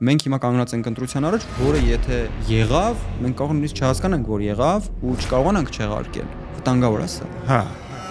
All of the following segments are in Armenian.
Մենք հիմա կանգնած ենք ընտրության առաջ, որը եթե եղավ, մենք կարող ենք նույնիսկ չհասկանանք, որ եղավ ու չկարողանանք չեղարկել։ Վտանգավոր է սա։ Հա։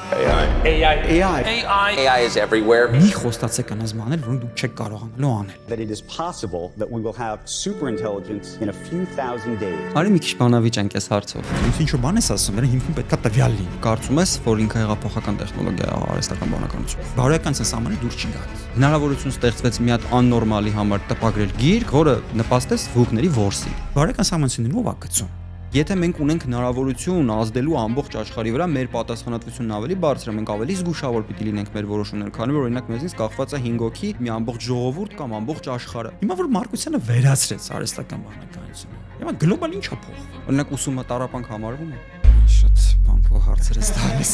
AI is everywhere. Մի խոստացեք անազմանել, որոնք դուք չեք կարողանալու անել։ That it is possible that we will have superintelligence in a few thousand days. Արի մի քիչ բանավիճենք այս հարցով։ Ինչ ինչ բան ես ասում, դրա հիմքում պետքա տվյալ լինի։ Կարծում ես, որ ինքը հեղափոխական տեխնոլոգիա է, արհեստական բանականություն։ Բարոյական սենսամանը դուրս չի գալիս։ Հնարավորություն ստեղծվեց մի հատ աննորմալի համար տպագրել գիրք, որը նպաստեց վուկների որսին։ Բարոյական սենսամանը ով է գցում։ Եթե մենք ունենք հնարավորություն ազդելու ամբողջ աշխարհի վրա, մեր պատասխանատվությունն ավելի բարձր է, մենք ավելի զգուշավոր պիտի լինենք մեր որոշումները, քանի որ օրինակ մեզնից կախված է 5 հոգի, մի ամբողջ ժողովուրդ կամ ամբողջ աշխարհը։ Հիմա որ Մարկոսյանը վերացրեց արհեստական բանականությունը, հիմա գլոբալ ի՞նչ է փոխվում։ Օրինակ ուսումը տառապանք համարվում է։ Շատ բան հարցեր ես տալիս։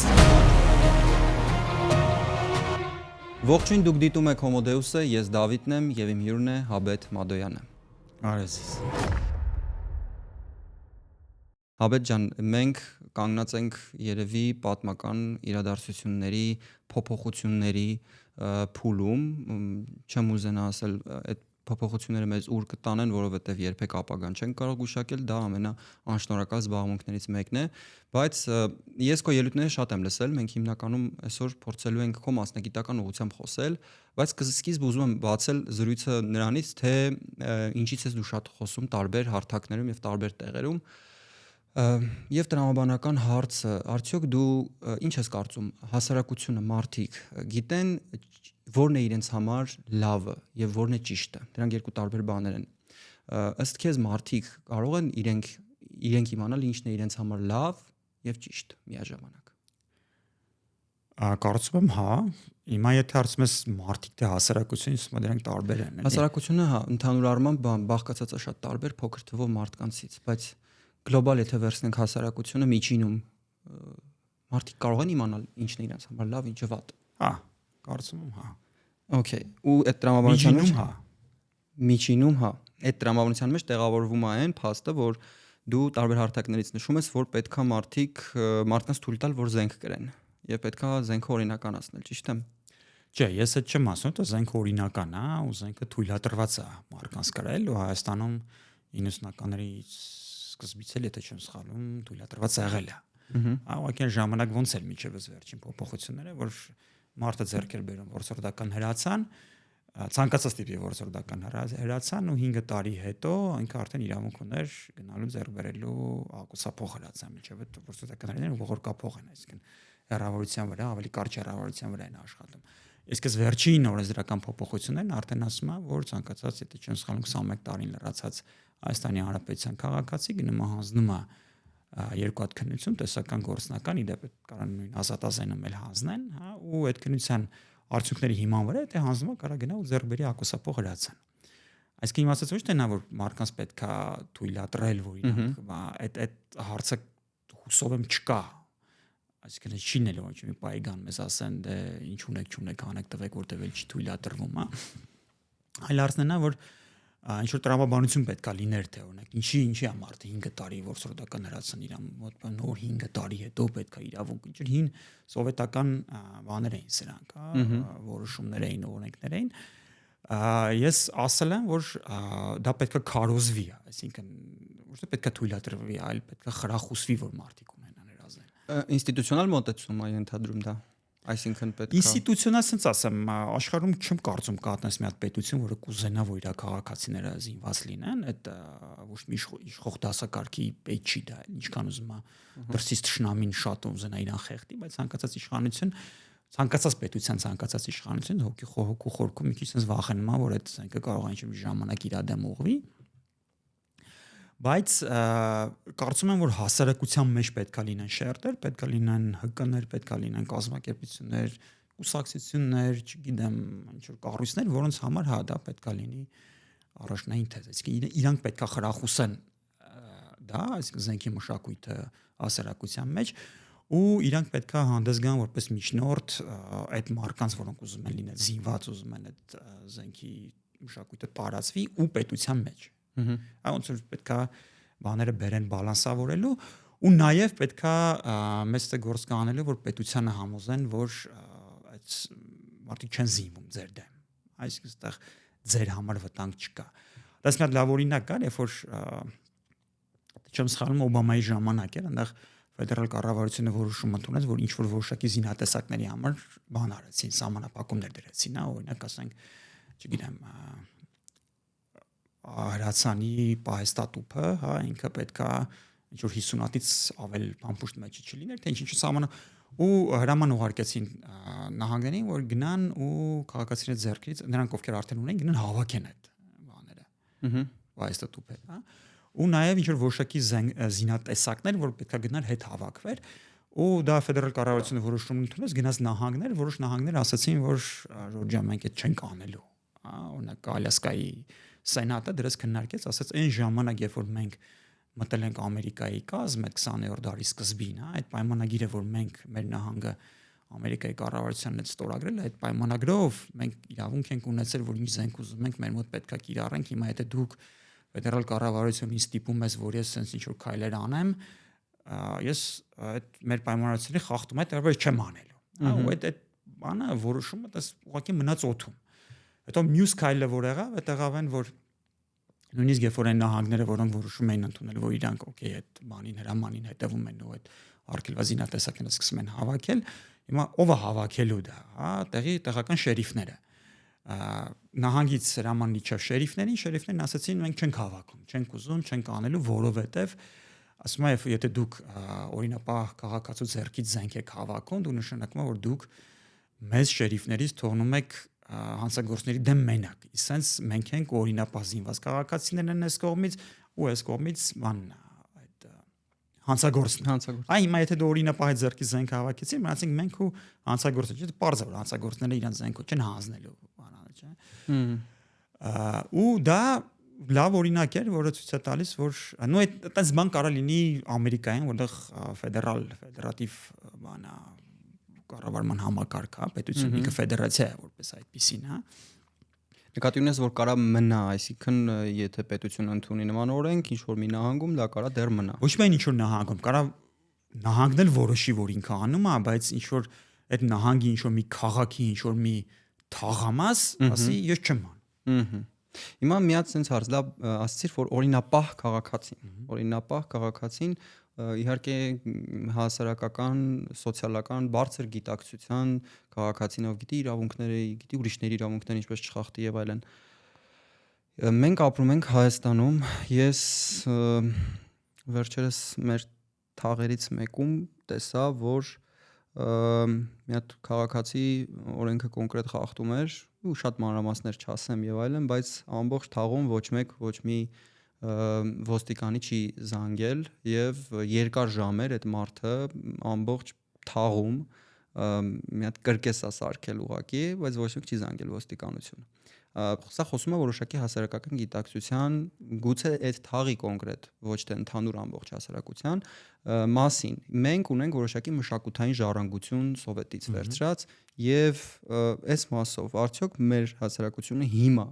Ողջույն, դուք դիտում եք Homodeus-ը, ես Դավիթն եմ եւ իմ հյուրն է Հաբետ Մադոյանը։ Արեզիս։ Հաբետ ջան, մենք կանգնած ենք երևի պատմական իրադարձությունների փոփոխությունների փուլում, չեմ ուզենա ասել այդ փոփոխությունները մեզ ուր կտանեն, որովհետև երբեք ապագան չեն կարող գուշակել, դա ամենաանշնորհակալ զբաղմունքներից մեկն է, բայց ես քո ելույթները շատ եմ լսել, մենք հիմնականում այսօր փորձելու ենք քո մասնագիտական ուղղությամբ խոսել, բայց սկիզբ ուզում եմ բացել զրույցը նրանից, թե ինչից ես դու շատ խոսում տարբեր հարթակներում եւ տարբեր տեղերում Եվ տրամաբանական հարցը, արդյոք դու ինչ ես կարծում, հասարակությունը, մարդիկ գիտեն որն է իրենց համար լավը եւ որն է ճիշտը։ Դրանք երկու տարբեր բաներ են։ Ըստ քեզ մարդիկ կարող են իրենք իմանալ ինչն է իրենց համար լավ եւ ճիշտ միաժամանակ։ Կարծում եմ, հա, հիմա եթե հարցում ես մարդիկ թե հասարակություն, իսկ դրանք տարբեր են։ Հասարակությունը, հա, ընդհանուր առմամբ բաղկացած է շատ տարբեր փոքր թվով մարդկանցից, բայց գլոբալ եթե վերցնենք հասարակությունը միջինում մարդիկ կարող են իմանալ ինչն է իրենց համար լավ, ինչը վատ։ Հա, կարծում եմ, հա։ Okay, ու այդ տրամաբանության մեջ հա։ Միջինում, հա։ Այդ տրամաբանության մեջ տեղավորվում է այն փաստը, որ դու տարբեր հարթակներից նշում ես, որ պետքա մարդկանց թույլ տալ, որ զենք կրեն, եւ պետքա զենքը օրինականացնել, ճիշտ է։ Չէ, ես այդ չեմ ասում, դա զենքը օրինական է, ու զենքը թույլատրված է մարդկանց կրել, ու Հայաստանում 90-ականների սկզբից էլ եթե չեմ սխալվում, թույլատրված եղել է։ Ուղղակի ժամանակ ոնց էր միջևս վերջին փոփոխությունները, որ մարդը ձեռք էր բերում որսորդական հրացան, ցանկացած տիպի որսորդական հրացան ու 5 տարի հետո ինքը արդեն իրավունք ուներ գնալու ձեռք բերելու ակուսափող հրացան միջև որսորդական հրացանը ողորկափող են, այսինքն հեռավորության վրա, ավելի կարճ հեռավորության վրա են աշխատում։ Իսկ այս վերջին օրենսդրական փոփոխություններն արդեն ասում են, որ ցանկացած, եթե չեմ սխալվում, 21 տարին լրացած Հայաստանի Հանրապետության քաղաքացի գնում է հանձնում է երկու հատ քննություն, տեսական գործնական, իդեպ կարող նույն ազատազենում էլ հանձնեն, հա, ու այդ քննության արդյունքների հիման վրա եթե հանձնում է, կարող գնա ու ձեռք բերի ակուսափող հրացան։ Այսինքն իմ ասած ոչ թե նա որ մարդկանց պետքա թույլատրել, որ իրանք այդ հարցը հուսով եմ չկա։ Այսինքն չին էլ ոչ մի պայգան մեզ ասեն դե ինչ չունեք հանեք տվեք որտեվ էլ չի թույլատրվում, հա։ Այլ հարցն է որ ինչ որ տրամաբանություն պետքա լիներ թե օրինակ ինչի ամարտը 5 տարի որսորդական հրացան իրան մոտ նոր 5 տարի հետո պետքա իրավունք ինչ որ հին սովետական բաներ էին սրանք, հա, որոշումներ էին, օրենքներ էին։ Ես ասել եմ որ դա պետքա քարոզվի, այսինքն ոչ թե պետքա թույլատրվի, այլ պետքա խրախուսվի որ մարդիկ ունենան հրազեն։ Ինստիտուցիոնալ մոտեցում է ընդհանրում դա։ Այսինքն պետք է ինստիտուցիոնալ sense ասեմ, աշխարհում չեմ կարծում կա այդպես մի հատ պետություն, որը կուզենա որ իր քաղաքացիները զինված լինեն, այդ ոչ մի իշխող դասակարգի պետք չի դա, ինչքան ուզում է դրսից թշնամին շատ ուզենա իրան խեղդի, բայց ցանկացած իշխանություն, ցանկացած պետության, ցանկացած իշխանություն հոգու խորքում մի քիչ sense վախենում է, որ այդ զենքը կարող է ինչ-որ ժամանակ իր դեմ ուղղվի։ Բայց կարծում եմ որ հասարակության մեջ պետքա լինեն շերտեր, պետքա լինեն ՀԿ-ներ, պետքա լինեն կազմակերպություններ, կուսակցություններ, չգիտեմ, ինչ որ կառույցներ, որոնց համար հա դա պետքա լինի առաջնային թեզ։ Այսինքն իրանք պետքա խրախուսեն դա, այսինքն զենքի մշակույթը հասարակության մեջ ու իրանք պետքա հանդես գան որպես միջնորդ այդ մարկանց, որոնք ուզում են լինել զինված, ուզում են այդ զենքի մշակույթը տարածվի ու պետության մեջ։ Ոնց որ պետքա բաները բերեն բալանսավորելու ու նաև պետքա մեծ գործ կանելու որ պետությանը համոզեն որ այդ մարդիկ չեն զինվում ձեր դեմ այսինքն այստեղ ձեր համար վտանգ չկա Դες մի հատ լավ օրինակ կար, երբ որ չեմ սխալվում Օբամայի ժամանակ էր, այնտեղ ֆեդերալ կառավարությունը որոշում ընդունեց, որ ինչ որ որոշակի զինատեսակների համար բան արեցին, սահմանափակումներ դրեցին, օրինակ ասենք, չգիտեմ, հրացանի պահեստատուփը, ինքը պետքա ինչ որ 50 հատից ավել փամփուշտ մեջը չլիներ, թե ինչ սահմանը ու հրաման ուղարկեցին նահանգներին, որ գնան ու քաղաքացիների ձեռքից նրանք ովքեր արդեն ունեն գնան հավաքեն այդ բաները։ Պահեստատուփը, ու նաև ինչ որ որոշակի զինատեսակներ, որ պետքա գնար հետ հավաքվեր, ու դա ֆեդերալ կառավարությունը որոշում ընդունեց, գնաց նահանգներ, որոշ նահանգներ ասացին, որ Ժորջիա մենք այդ չենք անելու, օրինակ Ալյասկայի սենատը դրեց քննարկեց, ասաց այն ժամանակ, երբ որ մենք մտել ենք Ամերիկայի կազմ այդ 20-րդ դարի սկզբին, այդ պայմանագիրը, որ մենք մեր նահանգը Ամերիկայի կառավարությանն հետ ստորագրել, այդ պայմանագրով մենք իրավունք ենք ունեցել, որ ինչ զենք ուզում ենք, մեր մոտ պետքա կիրառենք, հիմա եթե դուք ֆեդերալ կառավարությունից ստիպում ես, որ ես sense ինչ որ քայլեր անեմ, ես այդ մեր պայմանավորվածների խախտում այդ դեռ չեմ անելու։ Ու այդ բանը որոշումը դες ուղղակի մնաց օթում։ Հետո մյուս քայլը որ եղավ, այդ եղավ այն, որ նույնիսկ երբ որ այն նահանգները, որոնք որոշում էին ընդունել, որ իրանք օքեյ այդ բանին հրամանին հետևում են ու այդ արկելված զինատեսակները սկսում են հավաքել, հիմա ով է հավաքելու դա, տեղական շերիֆները։ Նահանգից հրաման իջավ շերիֆներին ասացին մենք չենք հավաքում, չենք ուզում, չենք անելու, որովհետև ասում եմ, եթե դուք օրինապահ քաղաքացու ձեռքից զենք եք հավաքում, դու նշանակում է, որ դուք մեծ շերիֆներից թողնում եք հանցագործների դեմ մենակ։ Իսենց մենք ենք օրինապահ զինված քաղաքացիներն են այս կողմից ու այս կողմից բանն այդ հանցագործն։ Այ հիմա եթե դու օրինապահ ձեռքի զենք հավաքեցին, մնացինք մենք ու հանցագործը, չէ՞, պարզ է որ հանցագործները իրենց զենքով չեն հանձնելու բանանը, չէ՞։ Ու դա լավ օրինակ էր, որը ցույց է տալիս, որ նո այդպես բան կարա լինի Ամերիկայում, որտեղ ֆեդերատիվ բանա կառավարման համակարգ է, պետությունը ինքը ֆեդերացիա է որպես այդպեսին, Նկատի ունես, որ կարա մնա, այսինքն եթե պետությունը ընդունի նման օրենք, ինչ որ մի նահանգում դա կարա դեռ մնա։ Ոչ միայն ինչ որ նահանգում, կարա նահանգն էլ որոշի, որ ինքը անում է, բայց ինչ որ այդ նահանգի ինչ որ մի քաղաքի, ինչ որ մի թաղամաս, ասի ես չեմ անում։ Հիմա մի հատ sense հարց, դա ասացիր, որ օրինապահ քաղաքացին իհարկե հասարակական, սոցիալական բարձր գիտակցության քաղաքացին, ով գիտի իրավունքները, գիտի ուրիշների իրավունքները ինչպես չխախտի եւ այլն։ Մենք ապրում ենք Հայաստանում, ես վերջերս մեր թաղերից մեկում տեսա, որ մի հատ քաղաքացի օրենքը կոնկրետ խախտում էր ու շատ մանրամասներ չասեմ եւ այլն, բայց ամբողջ թաղում ոչ մի ոստիկանի չի զանգել եւ երկար ժամեր այդ մարդը ամբողջ թաղում մի հատ կրկես է սարքել ուղակի, բայց ոչ ոք չի զանգել ոստիկանություն։ Սա խոսում է որոշակի հասարակական գիտակցության, գուցե այդ թաղի կոնկրետ, ոչ թե ընդհանուր ամբողջ հասարակության մասին։ Մենք ունենք որոշակի մշակութային ժառանգություն սովետից վերցրած եւ այս մասով արդյոք մեր հասարակությունը հիմա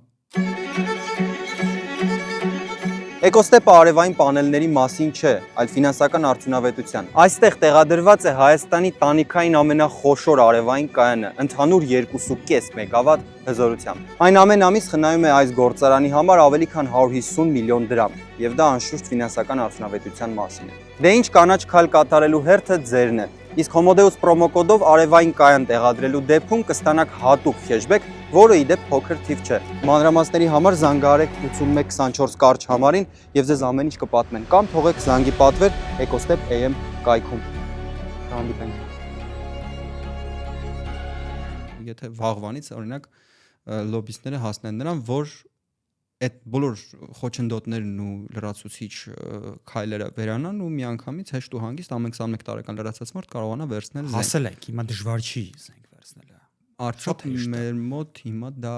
Էկոստեպը արևային պանելների մասին չէ, այլ ֆինանսական արդյունավետության։ Այստեղ տեղադրված է Հայաստանի տանիքային ամենախոշոր արևային կայանը, ընդհանուր 2.5 մեգավատ հզորությամբ։ Այն ամեն ամիս խնայում է այս գործարանի համար ավելի քան 150 միլիոն դրամ, եւ դա անշուշտ ֆինանսական արդյունավետության մասին է։ Դե ինչ կանաչ քայլ կատարելու հերթը ձերն է։ Իսկ Homodeus պրոմոկոդով արևային կայան տեղադրելու դեպքում կստանաք հատուկ քեշբեք, որը ի դեպ փոքր թիվ չէ։ Մանրամասների համար զանգահարեք 8124 կարճ համարին եւ ձեզ ամեն ինչ կպատմեն կամ թողեք զանգի պատվեր Ecostep AM կայքում։ Հանդիպենք։ Եթե վաղվանից օրինակ լոբիստները հասնեն նրան, որ այդ բոլոր խոչընդոտներն ու լրացուցիչ քայլերը վերանան ու միանգամից հեշտ ու հանգիստ ամեն 21 տարեկան լրացած մարդ կարողանա վերցնել զենք։ Հասել եք, հիմա դժվար չի զենք վերցնելը։ Արդյոք մեր մոտ հիմա դա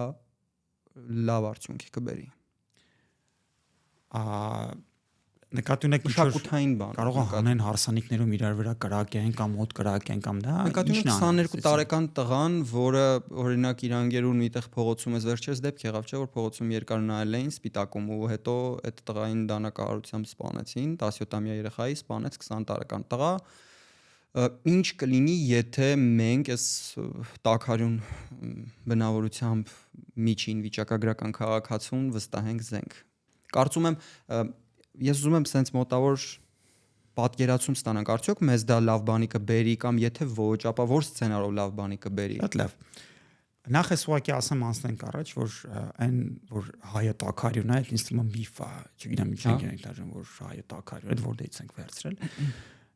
լավ արդյունքի կբերի։ Նկատի ունեք մշակութային բան։ Կարող է հանեն հարսանիքներում իրար վրա կրակեն կամ մոտ կրակեն կամ դա։ Նկատի ունեք 22 տարեկան տղան, որը օրինակ իր անգերուն միտեղ փողոցում էս վերջերս դեպք եղավ, չէ՞ որ փողոցում երկար նայել էին սպիտակում ու հետո այդ տղային դանակահարությամբ սպանեցին, 17-ամյա երեխայի սպանեց 20 տարեկան տղա։ Ինչ կլինի, եթե մենք այս տաքարյուն բնավորությամբ միջին վիճակագրական քաղաքացուն վստահենք զենք։ կարծում եմ ես ուզում եմ sense մոտավոր պատկերացում ստանանք, արդյոք մեզ դա լավ բանի կբերի կամ եթե ոչ, ապա որ սցենարով լավ բանի կբերի։ Շատ լավ։ Նախ ես ուղղակի ասեմ անցնենք առաջ, որ այն որ հայը տակարյուն է, ինձ թվում է միֆ է, չգիտեմ ինչ ենք դաժան, որ հայը տակարյուն է, որտեղից ենք վերցրել։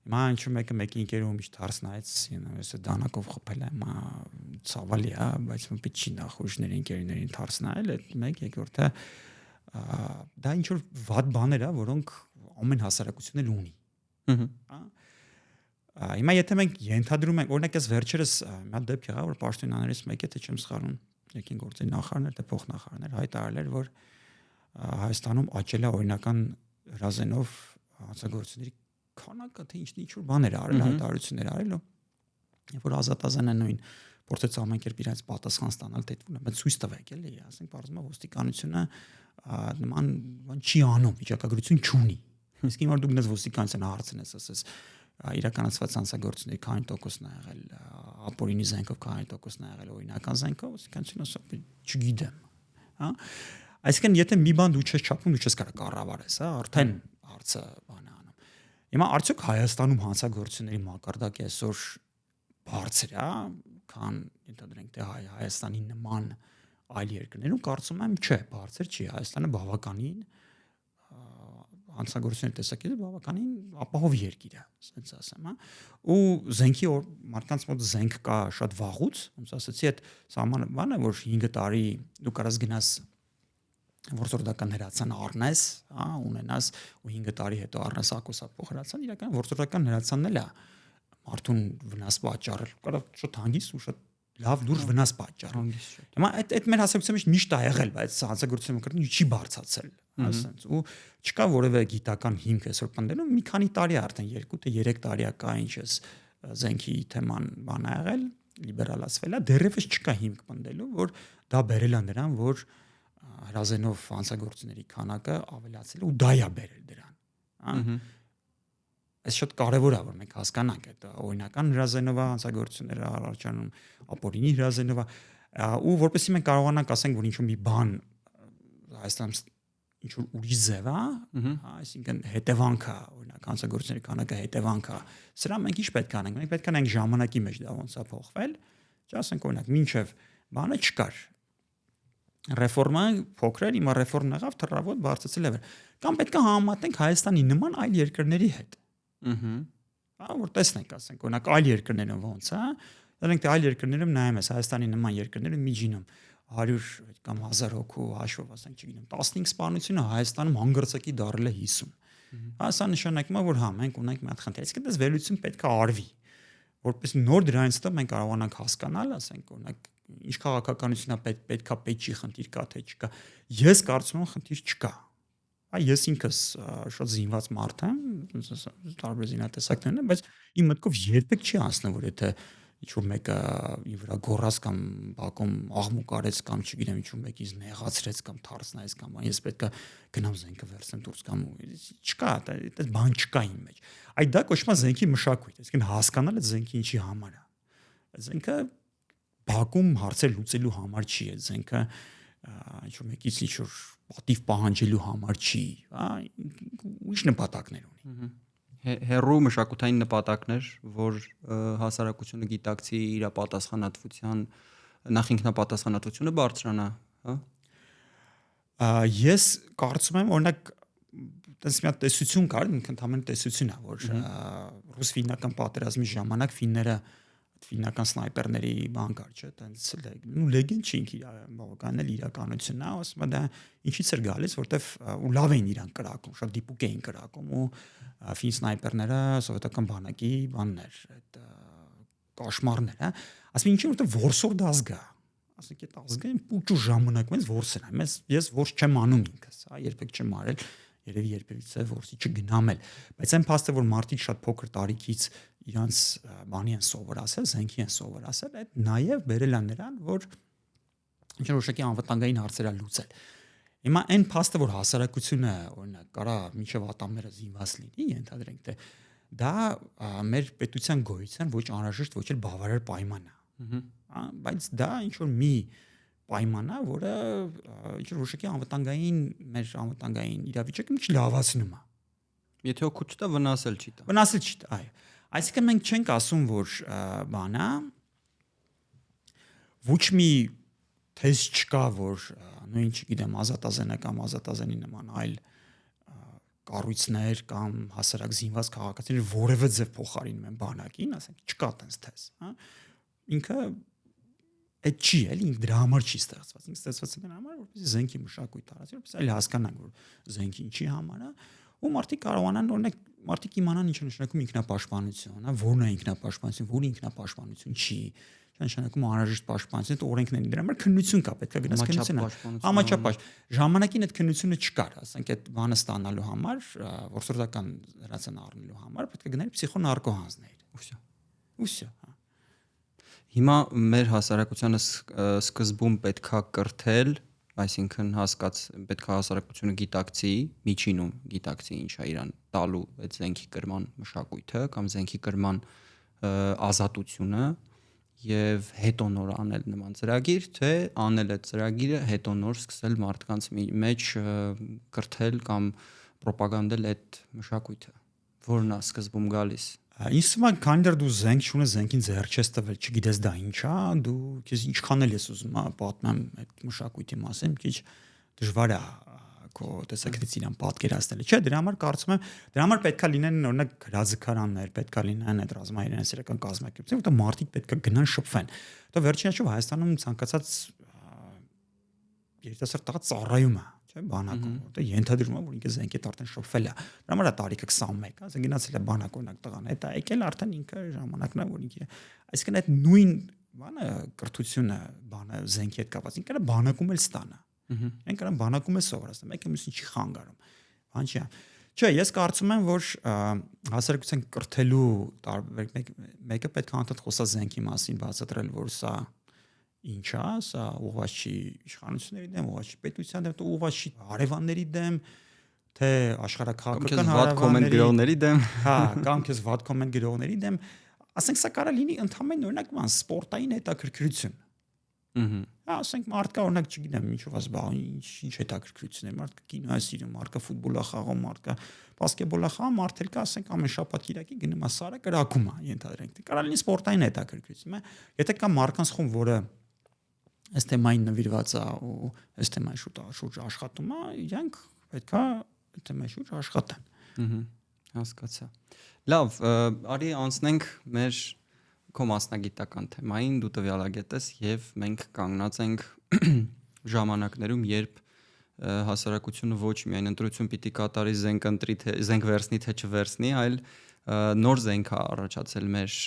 Հիմա ինչ մեկի ընկերում միշտ հարց նայեց, ես դանակով խփել եմ, ցավալի է, բայց պետք չի նախ ուժների ընկերներին հարց նայել, այդ մեկ երկրորդը դա ինչ որ վատ բաներ է, որոնք ամեն հասարակությունը ունի։ Հիմա եթե մենք ենթադրում ենք, օրինակ ես վերջերս մի հատ դեպք եղավ, որ պաշտոնյաներից մեկը, թե չեմ սխալվում, եկին գործի նախարարներ, թե փոխնախարարներ հայտարարել էր, որ Հայաստանում աճել է օրինական հրազենով հանցագործությունների քանակը, թե ինչ որ բաներ արել, հայտարարություններ արել, երբ որ ազատազան են նույն փորձեց ամեն կերպ իրենց պատասխան ստանալ, թե բայց ցույց տվեք էլի, ասենք բարձրացնում ոստիկանությունը նման բան չի անում, վիճակագրություն չունի։ Իսկ հիմա դուք դες ոստիկանության հարցնես, ասես իրականացված հանցագործությունների քանի տոկոսն է եղել, ապօրինի զենքով քանի տոկոսն է եղել, օրինական զենքով, ոստիկանությունը ասում է չգիտեմ, հա։ Այսինքն եթե մի բան դու չես չափում, դու չես կարող կառավարես, հա, արդեն հարցը բան է անում։ Հիմա արդյոք Հայաստանում հանցագործությունների մակարդակը այսօր բարձր է, քան ենթադրենք թե Հայաստանի նման այլ երկրներում, կարծում եմ չէ, բարձր չի, Հայաստանը բավականին հանցագործությունների տեսակետից բավականին ապահով երկիր է, ասենց ասեմ, հա։ Ու զենքի մարդկանց մոտ զենք կա շատ վաղուց, ոնց ասացի, այդ սահմանը բանը, որ 5 տարի դու կարաս գնաս որսորդական հրացան առնես, հա, ունենաս ու 5 տարի հետո առնես ակոսափող հրացան, իրական որսորդական հրացանն էլ է մարդուն վնաս պատճառել, կարող շատ հանգիստ ու շատ լավ դուրս վնաս պատճառել։ Հիմա այդ մեր հասարակության միշտ է եղել, բայց հանցագործությունը կրկին չի բարձացել, ասենց, ու չկա որևէ գիտական հիմք այսօր պնդելու, մի քանի տարի արդեն 2 թե 3 տարի է կա ինչպես զենքի թեման բան ա եղել, լիբերալացվել է, դեռևս չկա հիմք պնդելու, որ դա բերել է նրան, որ հրազենով հանցագործությունների քանակը ավելացել ու դա է բերել դրան, հա։ Այս շատ կարևոր է որ մենք հասկանանք այդ օրինական հրազենով հանցագործությունները առաջանում, ապօրինի հրազենով ու որպեսզի մենք կարողանանք ասենք որ ինչ-որ մի բան Հայաստանում ինչ որ ուրիշ ձև է, այսինքն հետևանքը, օրինակ հանցագործությունների քանակը հետևանքը, սրա մենք ինչ պետք է անենք, մենք պետք է անենք ժամանակի մեջ դա ոնց է փոխվել, չասենք օրինակ մինչև բանը չկար ռեֆորմա փոքր էր, հիմա ռեֆորմն եղավ, թռավոտ բարձրացել է։ Կամ պետք է համեմատենք Հայաստանի նման այլ երկրների հետ։ Հա, որ տեսնենք, ասենք, օրինակ այլ երկրներում ոնց է, դրանք թե այլ երկրներում նայում ես Հայաստանի նման երկրները միջինում 100 կամ 1000 հոգու հաշվով, ասենք, չգիտեմ, 15 սպանությունը Հայաստանում հանգրծակի դարել է 50։ Հա, սա նշանակում է, որ հա, մենք ունենք մի հատ խնդիր, իսկ դες վերլուծություն պետք է արվի, որպես նոր դրանից հետո մենք կարողանանք հասկանալ, ասենք, օրինակ, ինչ քաղաքականություն է պետքա պետքի խնդիր կա թե չկա։ Ես կարծում եմ խնդիր չկա։ Այ ես ինքս շատ զինված մարդ եմ, տարբեր զինատեսակներն են, բայց իմ մտքով երբեք չի անցնում, որ եթե ինչ-որ մեկը իր վրա գոռաց կամ բակում աղմուկ արեց կամ չգիտեմ ինչ-որ մեկից նեղացրեց կամ թարցնայեց կամ ես պետքա գնամ զենքը վերցնեմ դուրս կամ չկա, այդպես բան չկա իմ մեջ։ Այդ դա կոչվում է զենքի մշակույթ, այսինքն հասկանալը զենքի ինչի համար է։ Զենքը բակում հարցեր լուծելու համար չի, այդ զենքը ինչ-որ մեկից ինչ-որ պատիվ պահանջելու համար չի, հա, ուրիշ նպատակներ ունի։ Հերրու մշակութային նպատակներ, որ հասարակությունը գիտակցի իր պատասխանատվության, նախ ինքնապատասխանատվությունը բարձրանա, հա։ Ես կարծում եմ, օրինակ, տես մի հատ տեսություն կար, ընդհանրապես տեսություն է, որ ռուս-ֆիննական պատերազմի ժամանակ ֆիննական սնայպերների բան կար, չէ՞, տենց լեգենդ չի բավականին էլ իրականությունն է, ասում եմ դա ինչից էր գալիս, որտեվ ու լավ էին իրան կրակում, շատ դիպուկ էին կրակում ու ֆին սնայպերները սովետական բանակի բաններ, այդ կաշմարներ, հա, ասում ինչի որտեվ որսորդ ազգ է, ասենք այդ ազգը պուճու ժամանակում ես որսել եմ, ես որս չեմ անում ինքս, հա, երբեք չեմ արել, երևի երբևից է որսի չգնամ էլ, բայց այն փաստը որ մարդիկ շատ փոքր տարիքից իրանց բանի են սովորացել, զենքի են սովորացել, այդ նաև բերել է նրան, որ ինչ-որ անվտանգային հարցեր է լուծել։ Հիմա այն փաստը, որ հասարակությունը, օրինակ, կարա մինչև ատամները զինված լինի, ենթադրենք, թե դա մեր պետության գոյության ոչ անհրաժեշտ, ոչ էլ բավարար պայման է։ Բայց դա ինչ-որ մի պայման է, որը ինչ որ ուշքի անվտանգային մեր անվտանգային իրավիճակը մի քիչ լավացնում է։ Եթե օգուտ չտա, վնասել չի տա։ Վնասել չի տա, այո։ Այսինքն մենք չենք ասում, որ բանա ոչ մի թեզ չկա, որ նույն չգիտեմ ազատազենը կամ ազատազենի նման այլ կառույցներ կամ հասարակ զինված քաղաքացիներ որևէ ձև փոխարինում են բանակին, ասենք չկա տես թեզ, հա։ Ինքը այդ չի էլի, ինքը դրա համար չի ստեղծված։ Ինքը ստեղծված է դրա համար, որպեսզի զենքի մշակույթ տարածի, որպեսզի այլ հասկանանք, որ զենքը ինչի համար է, ու մարդիկ կարողանան օրինակ մարդիկ իմանան ինչ է նշանակում ինքնապաշտպանություն, հա, որն է ինքնապաշտպանություն, որը ինքնապաշտպանություն չի, նշանակում անհրաժեշտ պաշտպանություն, օրենքն են դրա համար քննություն կա, պետք է գնաս քննություն։ Համաչափ ժամանակին այդ քննությունը չկար, ասենք այդ բանը ստանալու համար, որսորդական հրացան առնելու համար պետք է գնալ փսիխոնարկո հանձնեիր։ Ուսյա, հա։ Հիմա մեր հասարակությանը սկզբում պետքա կրթել, այսինքն պետքա հասարակությունը գիտակցի, միջինում գիտակցի ինչ է իրան տալու այդ զենքի կրման մշակույթը կամ զենքի կրման ազատությունը եւ հետո նոր անել նման ծրագիր, թե անել այդ ծրագիրը հետո նոր սկսել մարդկանց մեջ կրթել կամ ռոպագանդել այդ մշակույթը, որն է սկզբում գալիս։ Ինձ թվում է քանի դեռ դու զենք չունես, զենքին ձեռք չես տվել, չգիտես դա ինչ է, դու քեզ ինչքան էլ ես ուզում պատմեմ այդ մշակույթի մասին, քիչ դժվար է քո տեսակետից իրան պատկերացնել։ Չէ, դրա համար կարծում եմ, դրա համար պետքա լինեն օրինակ գրաձգարաններ, պետքա լինեն այդ ռազմաերենասիրական կազմակերպություններ, որտեղ մարդիկ պետքա գնան շփվեն։ Դա վերջին հաշվով Հայաստանում ցանկացած երիտասարդ տղա ծառայում է, չէ, բանակում, որտեղ ենթադրում է, որ ինքը զենքի արդեն շփվել է։ Դրա համար է տարիքը 21, ասենք գնացել է բանակ օրինակ տղան, հետ է եկել արդեն ինքը ժամանակն է, որ ինքը, այսինքն այդ նույն բանը կրթությունը, բանը զենքի հետ կապված, ինքը բանակում էլ ստանա։ Մենք այն բանակում է սովորացնում, մեկը մյուսին չի խանգարում։ Բան չի։ Չէ, ես կարծում եմ, որ հասարակության կրթելու մեկը պետք է անդադ խոսա զենքի մասին, բացատրել, որ սա ինչ է, սա ուղղված չի իշխանությունների դեմ, ուղղված չի պետության դեմ, ուղղված չի հարևանների դեմ, թե աշխարհաքաղաքական հարևանների դեմ, հա, կամ քեզ վատ կոմենտ գրողների դեմ, ասենք սա կարա լինի ընդհանրապես օրինակ ման սպորտային հետաքրքրություն։ Հա, ասենք մարդկա օրինակ չգիտեմ ինչով ասբա, ինչ հետաքրքրություն է, մարդկա կինո է սիրում, մարդկա ֆուտբոլ է խաղում, մարդկա բասկետբոլ է խաղում, մարդել կա ասենք ամեն շաբաթ կիրակի գնում է սարը կրակում է, ենթադրենք։ Կարա լինի սպորտային հետաքրքրություն, եթե կա մարդկանց խումբ, որը այս թեմային նվիրված է ու այս թեմայի շուրջ աշխատում է, իրանք պետքա այդ թեմայի շուրջ աշխատեն։ Հասկացա։ Լավ, արի անցնենք մեր քո մասնագիտական թեմային, դու տվյալագետ ես եւ մենք կանգնած ենք ժամանակներում, երբ հասարակությունը ոչ միայն ընտրություն պիտի կատարի, զենք վերցնի թե չվերցնի, այլ նոր զենք է առաջացել մեր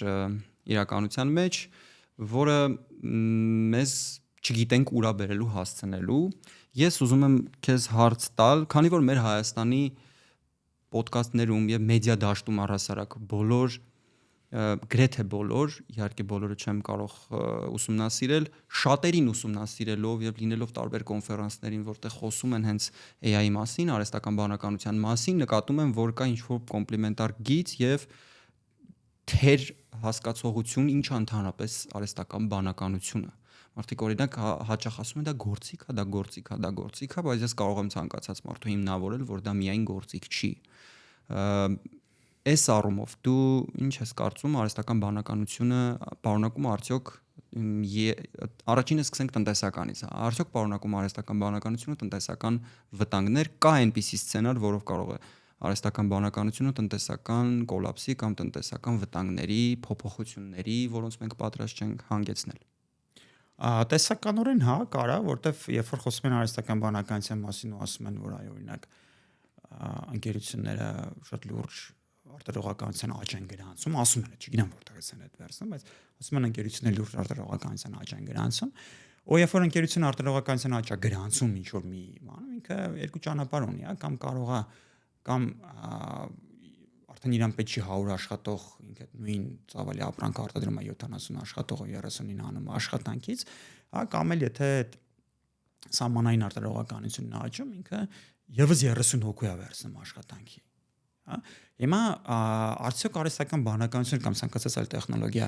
իրականության մեջ, որը մեզ չգիտենք ուրա բերելու հասցնելու։ Ես ուզում եմ քեզ հարց տալ, քանի որ մեր Հայաստանի ոդկասթներում եւ մեդիա դաշտում առհասարակ բոլոր գրեթե բոլոր, իհարկե բոլորը չեմ կարող ուսումնասիրել, շատերին ուսումնասիրելով եւ լինելով տարբեր կոնֆերանսներին, որտեղ խոսում են հենց AI-ի մասին, արհեստական բանականության մասին, նկատում եմ, որ կա ինչ-որ կոմպլիմենտար գիծ եւ թեր հասկացողություն, ինչ է ընդհանրապես արհեստական բանականությունը։ Մարդիկ օրինակ հաճախ ասում են դա գործիք է, դա գործիք է, դա գործիք է, բայց ես կարող եմ ցանկացած մարդու հիմնավորել, որ դա միայն գործիք չի։ Այս առումով դու ինչ ես կարծում արհեստական բանականությունը պարունակում արդյոք առաջինը սկսենք տնտեսականից, արդյոք պարունակում արհեստական բանականությունը տնտեսական վտանգներ, կա այնպիսի սցենար, որով կարող է արհեստական բանականությունը տնտեսական կոլապսի կամ տնտեսական վտանգների, փոփոխությունների, որոնց մենք պատրաստ չենք հանգեցնել։ Տեսականորեն հա, կարա, որտեվ երբ որ խոսում են արհեստական բանականության մասին ու ասում են, որ այ օրինակ ընկերությունները շատ լուրջ արտադրողականության աճ են գրանցում, ասում են, չգիտեմ որտեղից են այդ վերցնում, բայց ասում են ընկերությունները լուրջ արտադրողականության աճ են գրանցում, ու երբ որ ընկերությունը արտադրողականության աճ է գրանցում ինչ որ մի բան, ինքը երկու ճանապարհ ունի, հա, կամ կարող է կամ արդեն իրան պետք չի 100 աշխատող, ինքը նույն ծավալի ապրանք արտադրում է 70 աշխատողը 39 անում աշխատանքից, հա, կամ էլ եթե սահմանային արտադրողականությունն է աճում, ինքը եւս 30 հոգու է վերցնում աշխատանքի։ Հա, հիմա արդյոք արհեստական բանականություն կամ ցանկացած այլ տեխնոլոգիա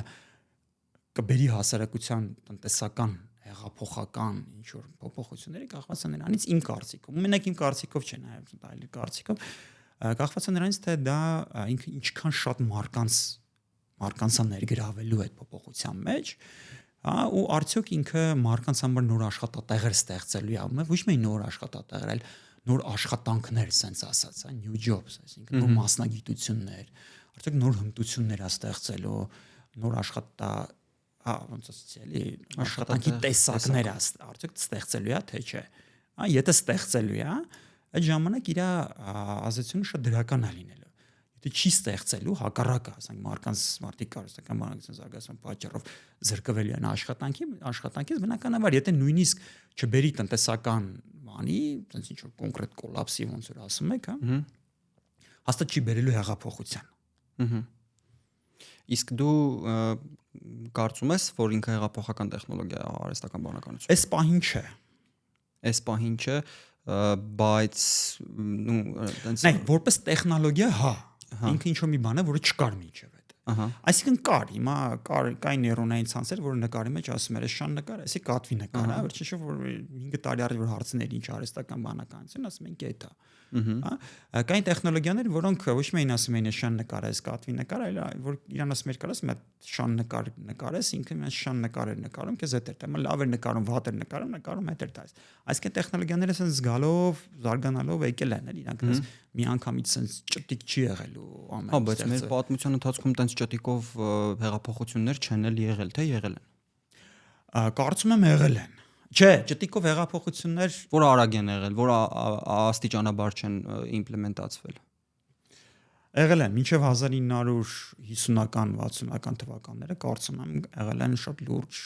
կբերի հասարակության տնտեսական հեղափոխական ինչ որ փոփոխությունները կախված են նրանից իմ կարծիքով։ Մենակ իմ կարծիքով չէ, նաև այլ կարծիքով կախված է նրանից թե դա ինքը ինչքան շատ մարկանցա ներգրավելու այդ փոփոխության մեջ, հա, ու արդյոք ինքը մարկանց համար նոր աշխատատեղեր ստեղծելու է, ոչ միայն նոր աշխատատեղեր, այլ նոր աշխատանքներ, sense ասած, հա, new jobs, այսինքն նոր մասնագիտություններ, արդյոք նոր հմտություններ է ստեղծելու, նոր ոնց ասեցի, աշխատանքի տեսակներ է արդյոք ստեղծելու է, թե չէ։ Հա, եթե ստեղծելու է, այդ ժամանակ իր ազդեցությունը շատ դրական է լինելու։ Եթե չի ստեղծելու, հակառակը, ասենք մարդիկ կարողական բանակցության զարգացման պատճառով զրկվելու են աշխատանքից, բնականաբար, եթե նույնիսկ չբերի տնտեսական բանի, այնպես ինչ որ կոնկրետ կոլապսի ոնց որ ասում եք, հա, հաստատ չի բերելու հեղափոխության։ Իսկ դու կարծում ես, որ ինքը հեղափոխական տեխնոլոգիա է արհեստական բանականություն։ Այս պահին չէ։ Այս պահին չէ, բայց Նայ, որպես տեխնոլոգիա, հա, ինքը ինչ որ մի բան է, որը չկար մինչև այդ։ Այսինքն կար, հիմա կային նեյրոնային ցանցեր, որը նկարի մեջ ասում էր, այս շան նկար, այսի կատվի նկար, հա, վերջիչը որ 5 տարի առաջ որ հարցներ ինչ արհեստական բանականություն, ասում են կետ է։ Հա, կային տեխնոլոգիաներ, որոնք ոչ միայն ասում էին շան նկար, այս կատվի նկար, այլ որ իրան ասում էր կարաս մի շան նկար նկարես, ինքը մի շան նկարեր նկարում, քեզ հետ էր տա, լավ էր նկարում, վատ էր նկարում հետ էր տալիս։ Այսինքն տեխնոլոգիաները sense զգալով, զարգանալով եկել են, իրանք մի անգամից sense ճտիկ չի եղել ու ամեն։ Հա, բայց մեր պատմության ընթացքում տենց ճտիկով հեղափոխություններ չեն եղել, թե եղել են։ Կարծում եմ եղել են։ Չէ, ճտիկով հեղափոխություններ, որ արագ են եղել, որ աստիճանաբար չեն իմպլեմենտացվել։ Եղել են մինչև 1950-ական, 60-ական թվականները, կարծում եմ եղել են շատ լուրջ։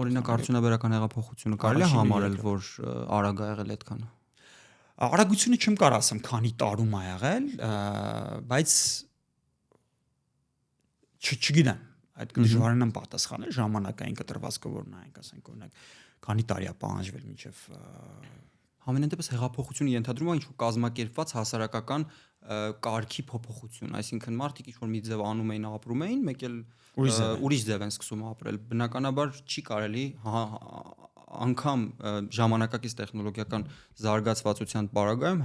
Օրինակ արդյունաբերական հեղափոխությունը կարելի է համարել, որ արագ է եղել այդքան։ Արագությունը չեմ կարող ասեմ, քանի տարում է եղել, բայց չգիտեմ, այդ դժվարին եմ պատասխանել ժամանակային կտրվածքով որ նայենք, ասենք օրինակ, քանի տարի է պահանջվել մինչև Համենայն դեպս հեղափոխությունը ենթադրում է ինչ-որ կազմակերպված հասարակական կարգի փոփոխություն, այսինքն մարդիկ ինչ-որ մի ձև անում էին, ապրում էին, մեկ էլ ուրիշ ձև են սկսում ապրել։ Բնականաբար չի կարելի անգամ ժամանակակից տեխնոլոգիական զարգացվածության պարագայում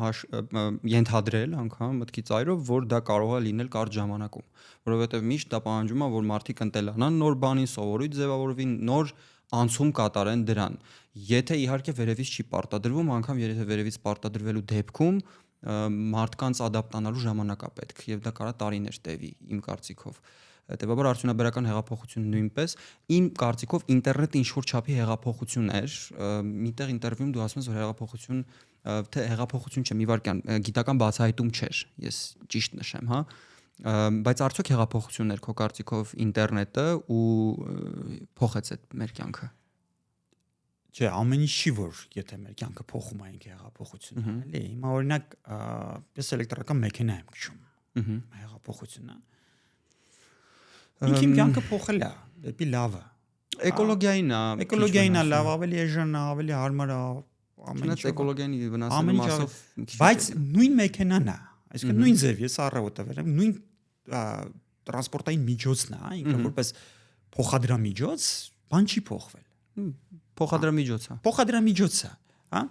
ենթադրել անգամ մտքի ծայրով, որ դա կարող է լինել կարճ ժամանակում, որովհետև միշտ դա պահանջում է, որ մարդիկ ընտելանան նոր բանին, սովորույթ ձևավորվին, նոր անցում կատարեն դրան։ Եթե իհարկե վերևից չի պարտադրվում, անգամ եթե վերևից պարտադրվելու դեպքում մարդկանց ադապտանալու ժամանակ է պետք, եւ դա կարա տարիներ տևի իմ կարծիքով։ Հետևաբար արդյունաբերական հեղափոխությունը նույնպես իմ կարծիքով ինտերնետը ինչ որ չափի հեղափոխություն էր, միտեղ ինտերվյուում դու ասում ես որ հեղափոխություն, թե հեղափոխություն չէ, մի վարքյան գիտական բացահայտում չէր, ես ճիշտ նշեմ, հա, բայց արդյոք հեղափոխությունն էր քո կարծիքով ինտերնետը ու փոխեց այդ մեր կյանքը։ Չէ, ամեն ինչ չի որ եթե մեր կյանքը փոխում է ինքը հեղափոխություն, էլի։ Հիմա օրինակ ես էլեկտրական մեքենա եմ քշում։ Հեղափոխությունն է։ Ինքն կյանքը փոխել է դեպի լավը։ Էկոլոգիային է լավ, ավելի էժան է, ավելի հարմար է, ամեն ինչ էկոլոգիային վնասելու մասով։ Բայց նույն մեքենան է, այսինքն նույն ձև ես առավոտը վերեմ, նույն տրանսպորտային միջոցն է, ինքը որպես փոխադրամիջոց, բան չի փոխվել։ Փոխադրամիջոց է, հա։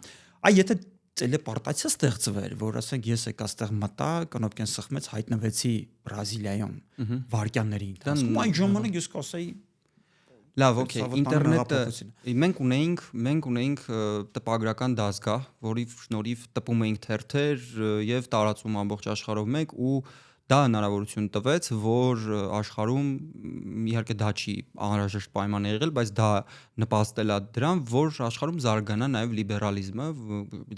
Այ եթե տելեպորտացիա ստեղծվեր, որ ասենք ես եկա ստեղ մտա, կնոպկեն սխմեց, հայտնվեցի Բրազիլիայում վարկյանների ընթացքում, այն ժամանակ ես կասեի լավ, օքեյ, ինտերնետը մենք ունեինք տպագրական դասգահ, որի շնորհիվ տպում էինք թերթեր եւ տարածում ամբողջ աշխարհով մեկ ու դա հնարավորություն տվեց, որ աշխարհում իհարկե դա չի անհրաժեշտ պայման եղել, բայց դա նպաստել է դրան, որ աշխարհում զարգանա նաև լիբերալիզմը,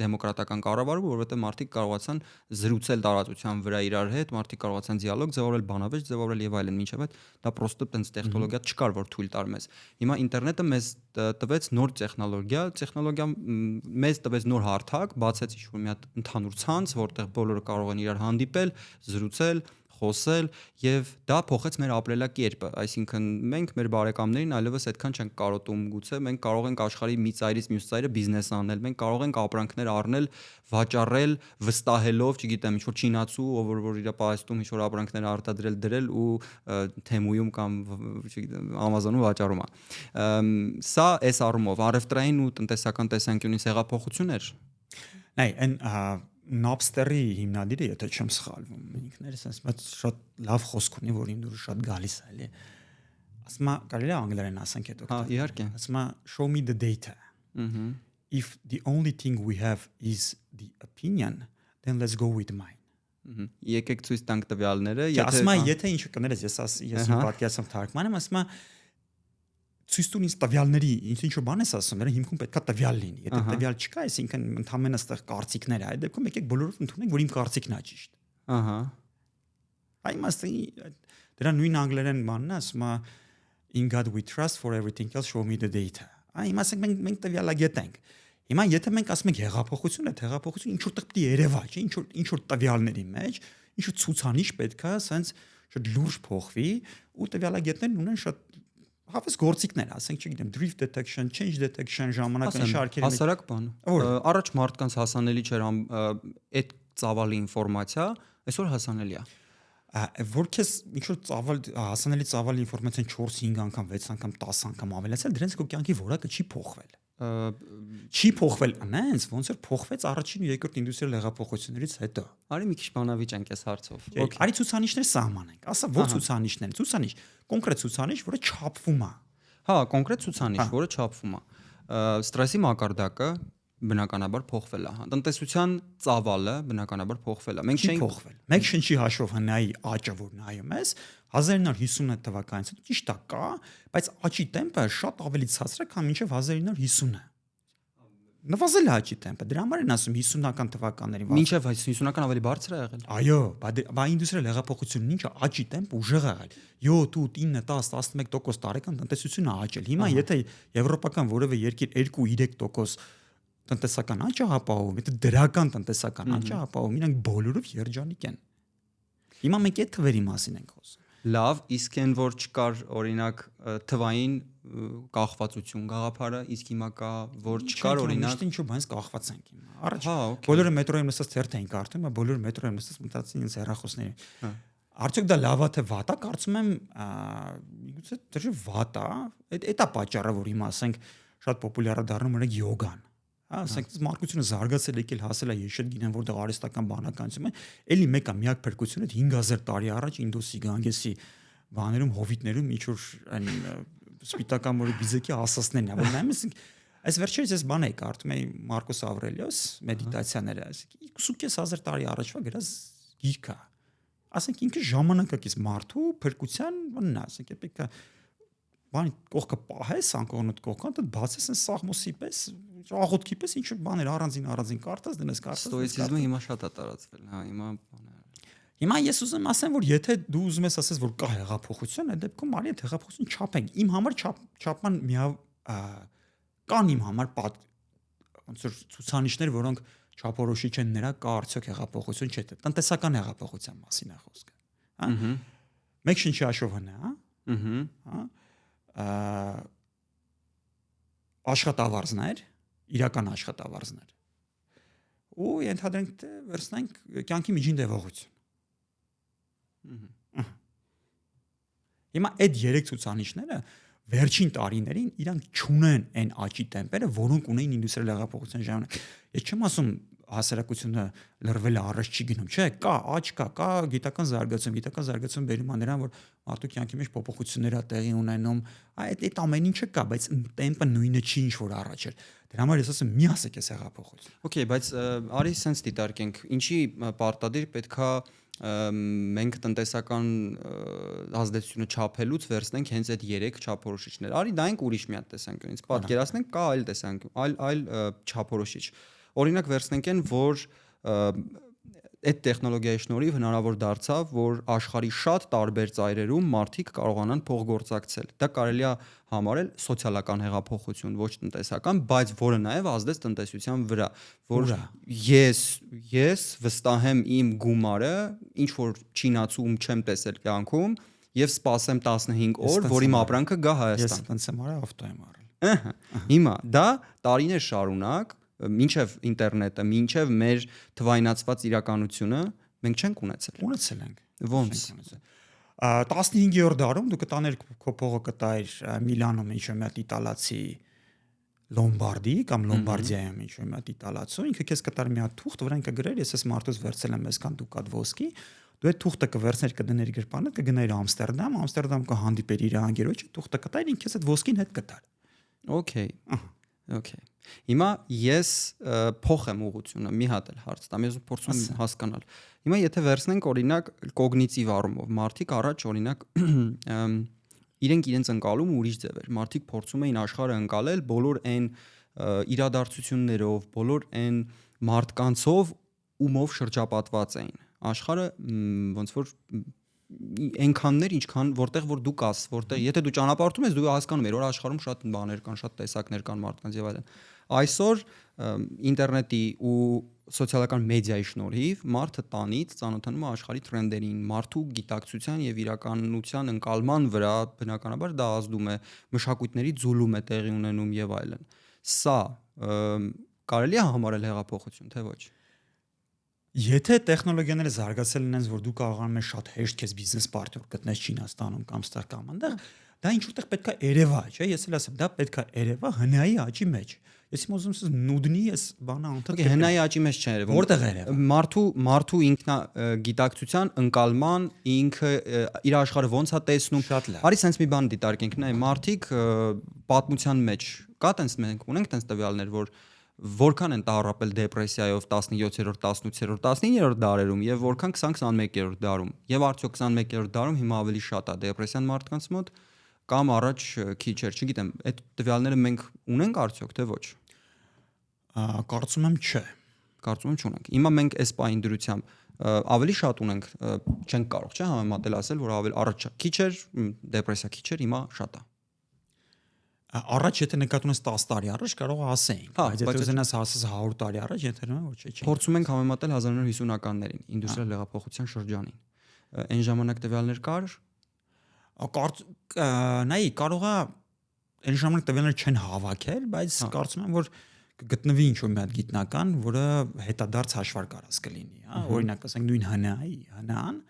դեմոկրատական կառավարումը, որովհետև մարդիկ կարողացան զրուցել տարածության վրա իրար հետ, մարդիկ կարողացան դիալոգ ձևավորել, բանավեճ ձևավորել եւ այլն, մինչեւ այդ դա պրոստը տենց տեխնոլոգիա չկար, որ թույլ տար մեզ։ Հիմա ինտերնետը մեզ տվեց նոր տեխնոլոգիան մեզ տվեց նոր հարթակ, բացեց ինչ-որ մի հատ ընդհանուր ցանց, որտեղ բոլորը կարող են իրար հանդիպել, զրուցել, խոսել եւ դա փոխեց մեր ապրելակերպը, այսինքն մենք մեր բարեկամներին այլևս այդքան չենք կարոտում գուցե, մենք կարող ենք աշխարհի մի ծայրից մյուս ծայրը բիզնես անել, մենք կարող ենք ապրանքներ առնել, վաճառել, վստահելով, չգիտեմ, ինչ-որ չինացու, որ իր պահեստում ինչ-որ ապրանքներ արտադրել, դրել ու Թեմուում կամ չգիտեմ, Amazon-ում վաճառում է։ Սա այս առումով առևտրային ու տնտեսական տեսանկյունից հեղափոխություն էր։ Նայ, այն Napster-ի հիմնադիրը, եթե չեմ սխալվում, ինքներս ասած շատ լավ խոսք ունի, որ իմ դուրս շատ գալիս է, էլի։ Ասում է, կարելի է անգլերեն ասենք այդ օգտագործել։ Հա, իհարկե։ Ասում է, show me the data. If the only thing we have is the opinion, then let's go with mine. Եկեք ցույց տանք տվյալները, ասում է, եթե ինչ կներես, ես իմ պատկերացում թարգմանում, ասում է ցույց տուն ինձ տվյալների, ինչ-որ բան ես ասում, դրա հիմքում պետքա տվյալ լինի։ Եթե տվյալ չկա, այսինքն ընդհանրապես այստեղ կարծիքներ է, այդ դեպքում եկեք բոլորով ընդունենք, որ իմ կարծիքն է ճիշտ։ Ահա։ Այ մասը դրա նույն անգլերեն բանն է, ասում է in God we trust, for everything else show me the data։ Այ մասը մենք տվյալագետ ենք։ Հիմա եթե մենք ասում ենք հեղափոխություն, այդ հեղափոխությունը ինչ որ տեղ երևա, չէ, ինչ որ տվյալների մեջ, ինչ որ ցուցանիշ պետքա, ասենց շատ լուրջ փոխվի ու տվյալագետներն ունեն շատ հավես գործիքներ, ասենք, չգիտեմ, drift detection, change detection, ժամանակային շարքերի մեջ հասարակ բան։ Առաջ մարդկանց հասանելի չէր այդ ծավալի ինֆորմացիա, այսօր հասանելի է։ Որ քեզ ինչ որ հասանելի ծավալի ինֆորմացիան 4-5 անգամ, 6 անգամ, 10 անգամ ավելացել, դրանց քո կյանքի որակը չի փոխվել։ Չի փոխվել այնց, ոնց որ փոխվեց առաջին ու երկրորդ ինդուստրիալ հեղափոխություններից հետո։ Արի մի քիչ բանավիճենք այս հարցով։ Արի ցուցանիշներ սահմանենք։ Ասա ո՞ր ցուցանիշներ։ Ցուցանիշ, կոնկրետ ցուցանիշ, որը չափվում է։ Հա, կոնկրետ ցուցանիշ, որը չափվում է։ Ստրեսի մակարդակը բնականաբար փոխվել է։ Տնտեսության ծավալը բնականաբար փոխվել է։ Մենք չենք փոխվել։ Մեկ շնչի հաշվով հնայի աճը, որ նայում ես, 1950 թվականից հետո ճիշտ է կա, բայց աճի տեմպը շատ ավելի ցածր է, քան մինչև 1950-ը։ Նվազել է աճի տեմպը։ Դրա համար են ասում 50-ական թվականներին։ Մինչև 50-ական ավելի բարձր է եղել։ Այո, բա ինդուստրիալ հեղափոխությունն ինչը աճի տեմպը ուժեղ է եղել։ 7, 8, 9, 10, 11% տարեկան տնտեսությունը աճել։ Հիմա եթե եվրոպական որևէ երկիր 2-3% տնտեսական աճ ապահովում, եթե դրական տնտեսական աճ ապահովում, իրանք բոլորով երջանիկ են։ Հիմա մենք այդ թվերի մասին ենք խոսում։ Լավ, իսկ այն որ չկար օրինակ թվային կախվածություն գաղափարը, իսկ հիմա կա որ չկար օրինակ ինչ-որ բանից կախված ենք հիմա։ Առաջ բոլորը մետրոյում նստած թերթ էին կարդում, բոլորը մետրոյում նստած մտածեցին ինձ հեռախոսների։ Արդյոք դա լավ է թե վատ է, կարծում եմ միգուցե դժ վատ է։ Այդ է պատճառը, որ հիմա ասենք շատ պոպուլյար է դառնում օրինակ յոգան։ Ասենք մարդկությունը զարգացել եկել հասել է, ես շատ գիտեմ որտեղ արհեստական բանականություն է, էլի մեկը միակ փրկությունը 5000 տարի առաջ Ինդոսի Գանգեսի բաներում հովիտներում ինչ որ այն սպիտակամորի բիզեկի ասասներն է, որ նայում ես այս վերջերս ես բան էի կարդում էի Մարկոս Ավրելիոս մեդիտացիաները, ասենք 25000 տարի առաջվա գրած գիրք է։ Ասենք ինքը ժամանակակից մարդու փրկության բանն է, ասենք պետք է բանի կողքը պահես, անկողնոտ կողքան, դու բացես այն սաղմոսի պես, աղոթքի պես ինչ բաներ առանձին կարդաս, դնես կարդաս։ Ստոիցիզմը հիմա շատ է տարածվել, հա, հիմա ես ուզում ասեմ, որ եթե դու ուզում ես ասես, որ կա հեղափոխություն, այդ դեպքում արի այդ հեղափոխություն չափենք։ Իմ համար չափման կան իմ համար ոնց որ ցուցանիշներ, որոնք չափորոշիչ են նրա կա արդյոք հեղափոխություն, չէ՞, տնտեսական հեղափոխության մասին է խոսքը, հա։ Մեկ շնչի հաշվով հա։ Աշխատավարձներ, իրական աշխատավարձներ։ Ու ենթադրենք թե վերցնենք կյանքի միջին տևողություն։ Հիմա այդ 3 ցուցանիշները վերջին տարիներին իրանք չունեն այն աճի տեմպերը, որոնք ունեին ինդուստրիալ հեղափոխության ժամանակ։ Ես չեմ ասում հասարակությունը լրվել է առաջ չի գնում, չէ, կա աճ կա գիտական զարգացում բերում է նրան, որ մարդու կյանքի մեջ փոփոխություններ է տեղի ունենում, այդ ամեն ինչը կա, բայց տեմպը նույնը չի ինչ որ առաջ էր։ Դրա համար ես ասում մի ասեք էս հեղափոխություն։ Okay, բայց արի sense դիտարկենք, ինչի պարտադիր պետքա մենք տնտեսական ազդեցությունը չափելուց վերցնենք հենց այդ 3 չափորոշիչներ։ Արի դայինք ուրիշ մի հատ տեսանկյունից, պատկերացնենք կա այլ տեսանկյուն, այլ չափորոշիչ։ Օրինակ վերցնենք այն, որ այդ տեխնոլոգիայի շնորհիվ հնարավոր դարձավ, որ աշխարհի շատ տարբեր ծայրերում մարդիկ կարողանան փոխգործակցել։ Դա կարելի է համարել սոցիալական հեղափոխություն, ոչ տնտեսական, բայց որը նաև ազդեց տնտեսության վրա, որ ես վստահեմ իմ գումարը, ինչ որ չինացում չեմ տեսել կյանքում, եւ սպասեմ 15 օր, որ իմ ապրանքը գա Հայաստան։ Ես տենց եմ արել, ավտո եմ արել։ Հիմա դա տարիներ շարունակ մինչև ինտերնետը, մինչև մեր թվայնացված իրականությունը մենք չենք ունեցել։ Ունեցել ենք։ Ոնց։ 15-րդ դարում դու կտաներ քո փողը կտայր Միլանում ինչ-որ մի հատ իտալացի Լոմբարդի կամ Լոմբարդիայում ինչ-որ մի հատ իտալացու, ինքը քեզ կտար մի հատ թուղթ, վրան կգրեր, ես այս մարդուց վերցել եմ այսքան դուկատ ոսկի, դու այդ թուղթը կվերցներ կդներ գրպանը, կգնայր Ամստերդամ կհանդիպեր իր անգերոջը, թուղթը կտայր, ինքը քեզ այդ ոսկին հետ կտար։ Okay. Հիմա ես փոխ եմ ուղղությունը, մի հատ էլ հարց տամ, ես փորձում եմ հասկանալ։ Հիմա եթե վերցնենք օրինակ կոգնիտիվ առումով, մարդիկ առաջ օրինակ իրենց ընկալում ուրիշ ձև էր։ Մարդիկ փորձում էին աշխարհը ընկալել բոլոր այն իրադարձություններով, բոլոր այն մարդկանցով, ումով շրջապատված էին։ Աշխարհը ոնց որ այնքաններ ինչքան որտեղ որ դու կաս, որտեղ եթե դու ճանապարհորդում ես, դու հասկանում ես, որ աշխարհում շատ բաներ կան, շատ տեսակներ կան մարդկանց եւ այլն։ Այսօր ինտերնետի ու սոցիալական մեդիայի շնորհիվ մարդը տանից ծանոթանում է աշխարհի տրենդերին, մարդու գիտակցության եւ իրականության ընկալման վրա բնականաբար դա ազդում է, մշակույթների ձուլում է տեղի ունենում եւ այլն։ Սա կարելի է համարել հեղափոխություն, թե ոչ։ Եթե տեխնոլոգիաները զարգացել են, որ դու կարողանում ես շատ հեշտ քեզ բիզնես պարտներ գտնես Չինաստանում կամ ստակամ այնտեղ, դա ինչ որտեղ պետքա երևա, չէ՞, ես էլ ասեմ, դա պետքա երևա հնայի աճի մեջ։ Ես իմ ուզում եմ նուդնի ես բանը անդադ հնայի աճի մեջ չէ երևում։ Որտեղ երևա։ Մարդու ինքնա գիտակցության ընկալման ինքը իր աշխարհը ոնց է տեսնում։ Արի sense մի բան դիտարկենք, նայ մարդիկ պատմության մեջ կա տենց մենք ունենք տենց տվյալներ, որ որքան են տառապել դեպրեսիայով 17-րդ, 18-րդ, 19-րդ դարերում եւ որքան 20-21-րդ դարում։ Եվ արդյոք 21-րդ դարում հիմա ավելի շատ է դեպրեսիան մարդկանց մոտ կամ առաջ քիչ էր, չգիտեմ, այդ տվյալները մենք ունենք արդյոք թե ոչ։ Կարծում եմ չէ։ Կարծում եմ չունենք։ Հիմա մենք այս պահին դրությամբ ավելի շատ ունենք, չենք կարող, չէ՞, համեմատել ասել, որ ավելի առաջ քիչ էր, դեպրեսիա քիչ էր, հիմա շատ է։ Առաջ եթե նկատում ես 10 տարի առաջ կարող է ասեինք, բայց եթե ուզենաս հասես 100 տարի առաջ, ենթադրում եմ որ չէ։ Փորձում ենք համեմատել 1950-ականներին, ինդուստրիալ հեղափոխության շրջանին։ Այն ժամանակ տվյալներ կար։ Նայ կարող է այն ժամանակ տվյալներ չեն հավաքել, բայց կարծում եմ որ կգտնվի ինչ-որ մի հատ գիտնական, որը հետադարձ հաշվարկ արած կլինի, հա, օրինակ ասենք նույն հնան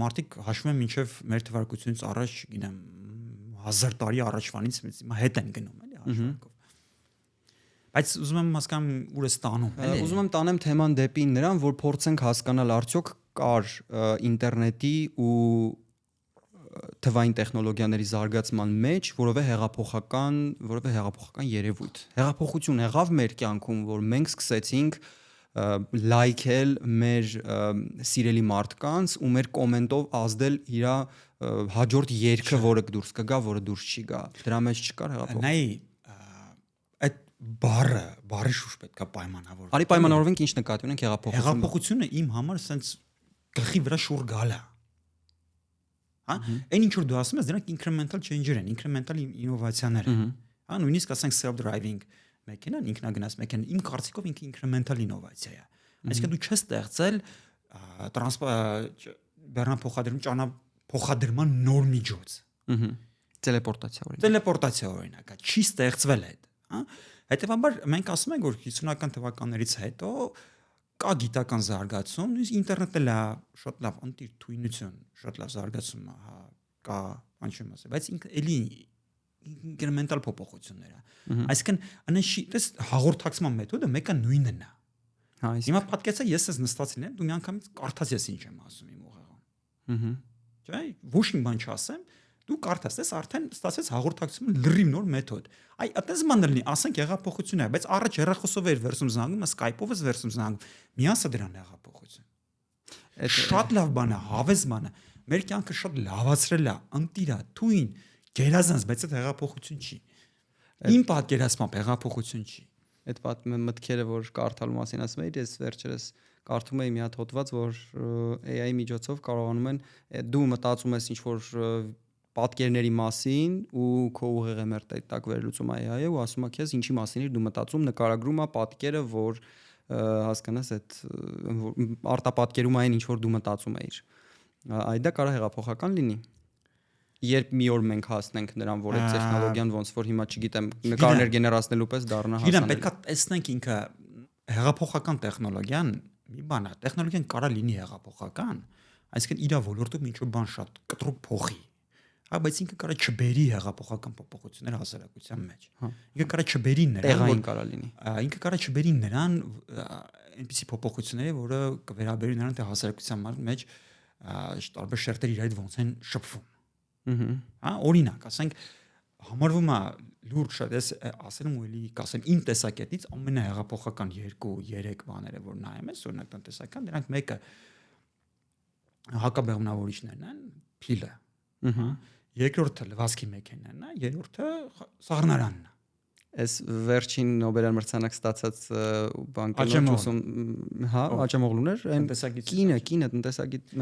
մարդիկ հաշվում են մինչև մեր թվարկությունից առաջ, գիտեմ 1000 տարի առաջվանից հիմա հետ են գնում էլի հաշվարկով։ Բայց ուզում եմ հասկանամ ուր է ստանում, էլի։ Ուզում եմ տանեմ թեման դեպի նրան, որ փորձենք հասկանալ արդյոք կար ինտերնետի ու թվային տեխնոլոգիաների զարգացման մեջ որևէ հեղափոխական երևույթ։ Հեղափոխություն եղավ մեր կյանքում, որ մենք սկսեցինք լայքել մեր սիրելի մարդկանց ու մեր կոմենտով ազդել իր հաջորդ երգը, որը դուրս կգա, որը դուրս չի գա։ Դրա մեջ չկար հեղափոխություն։ Նայ այդ բառի շուրջ պետքա պայմանավորվել։ Արի պայմանավորվենք ինչ նկատի ունենք հեղափոխությունը։ Հեղափոխությունը իմ համար sense գլխի վրա շուռ գալա։ Հա, այն ինչ որ դու ասում ես, դրանք incremental change-եր են, incremental ինովացիաներ են։ Հա, նույնիսկ ասենք self-driving մեքենան, ինքնագնաց մեքենան, իմ կարծիքով ինքը incremental ինովացիա է։ Այսինքն դու չես ստեղծել փոխադրման նոր միջոց։ Տելեպորտացիա օրինակա, չի ստեղծվել այդ, հա։ Հետևաբար մենք ասում ենք, որ 50-ական թվականներից հետո կա գիտական զարգացում, նույնիսկ ինտերնետը լա շատ լավ անտիր թույնություն, շատ լավ զարգացում է, հա, կա, անչեմ ասել, բայց ինքը էլի incremental փոփոխություններ է։ Այսինքն անշի, դες հաղորդակցման մեթոդը մեկը նույնն է։ Հա, հիմա պատկերացա ես ես նստած լինեմ, դու միանգամից կարդաս ես ինչ եմ ասում իմ ուղեղում։ Չէ՞, ոչ մի բան չասեմ, դու կարդաս, դες արդեն ստացվեց հաղորդակցություն լրիվ նոր մեթոդ։ Այ այդպես ման լինի, ասենք հեղափոխություն է, բայց առաջ հեռախոսով էր վերցում զանգում, Skype-ով ես վերցում զանգում։ Միասը դրան հեղափոխություն։ Այդ շատ լավ բան է, հավես բան է։ Մեր կյանքը շատ լավացրել է, ընտիր է, թույն, գերազանց, բայց այդ հեղափոխություն չի։ Իմ պատկերացմամբ հեղափոխություն չի։ Այդ մտքերը, որ կարդալու մասին ասում էի, ես վերջերս կարդում էի մի հատ հոդված, որ AI-ի միջոցով կարողանում են դու մտածում ես ինչ-որ պատկերների մասին ու քո ուղեղի տակ վերլուծում AI-ը ու ասում է քեզ ինչի մասին է դու մտածում, նկարագրում է պատկերը, որ հասկանաս այդ արտապատկերում այն ինչ որ դու մտածում ես։ Այդ դա կարող հեղափոխական լինի։ Երբ մի օր մենք հասնենք նրան, որ այդ տեխնոլոգիան ոնց որ հիմա չգիտեմ, նկարներ գեներացնելու պես դառնա հասանելի։ Գիտեմ, պետքա տեսնենք ինքը հեղափոխական տեխնոլոգիան մի բան է, տեխնոլոգիան կարող լինի հեղափոխական, այսինքն իր ոլորտում ինչ-որ բան շատ կտրուկ փոխի։ Բայց ինքը կարող չբերի հեղափոխական փոփոխություններ հասարակության մեջ։ Ինքը կարող չբերի նրան, տեղային կարող լինի։ Ինքը կարող չբերի նրան այնպիսի փոփոխությունների, որը կվերաբերի նրան թե հասարակության մեջ տարբեր շերտեր իր հետ ոնց են շփվում։ Օրինակ, ասենք համարվում է լուրջ շատ, ես ասեմ ու էլի կասեմ իմ տեսակետից ամենահեղափոխական 2-3 բաները, որ նայում ես, օրինակ տնտեսական, դրանք մեկը հակաբեղմնավորիչներն են, փիլը։ Երկրորդը լվացքի մեքենան է, երրորդը սառնարանն է։ Այս վերջին Նոբելյան մրցանակ ստացած բանկերում, հա, Աճամօղլուներ, այն կինը տնտեսագետ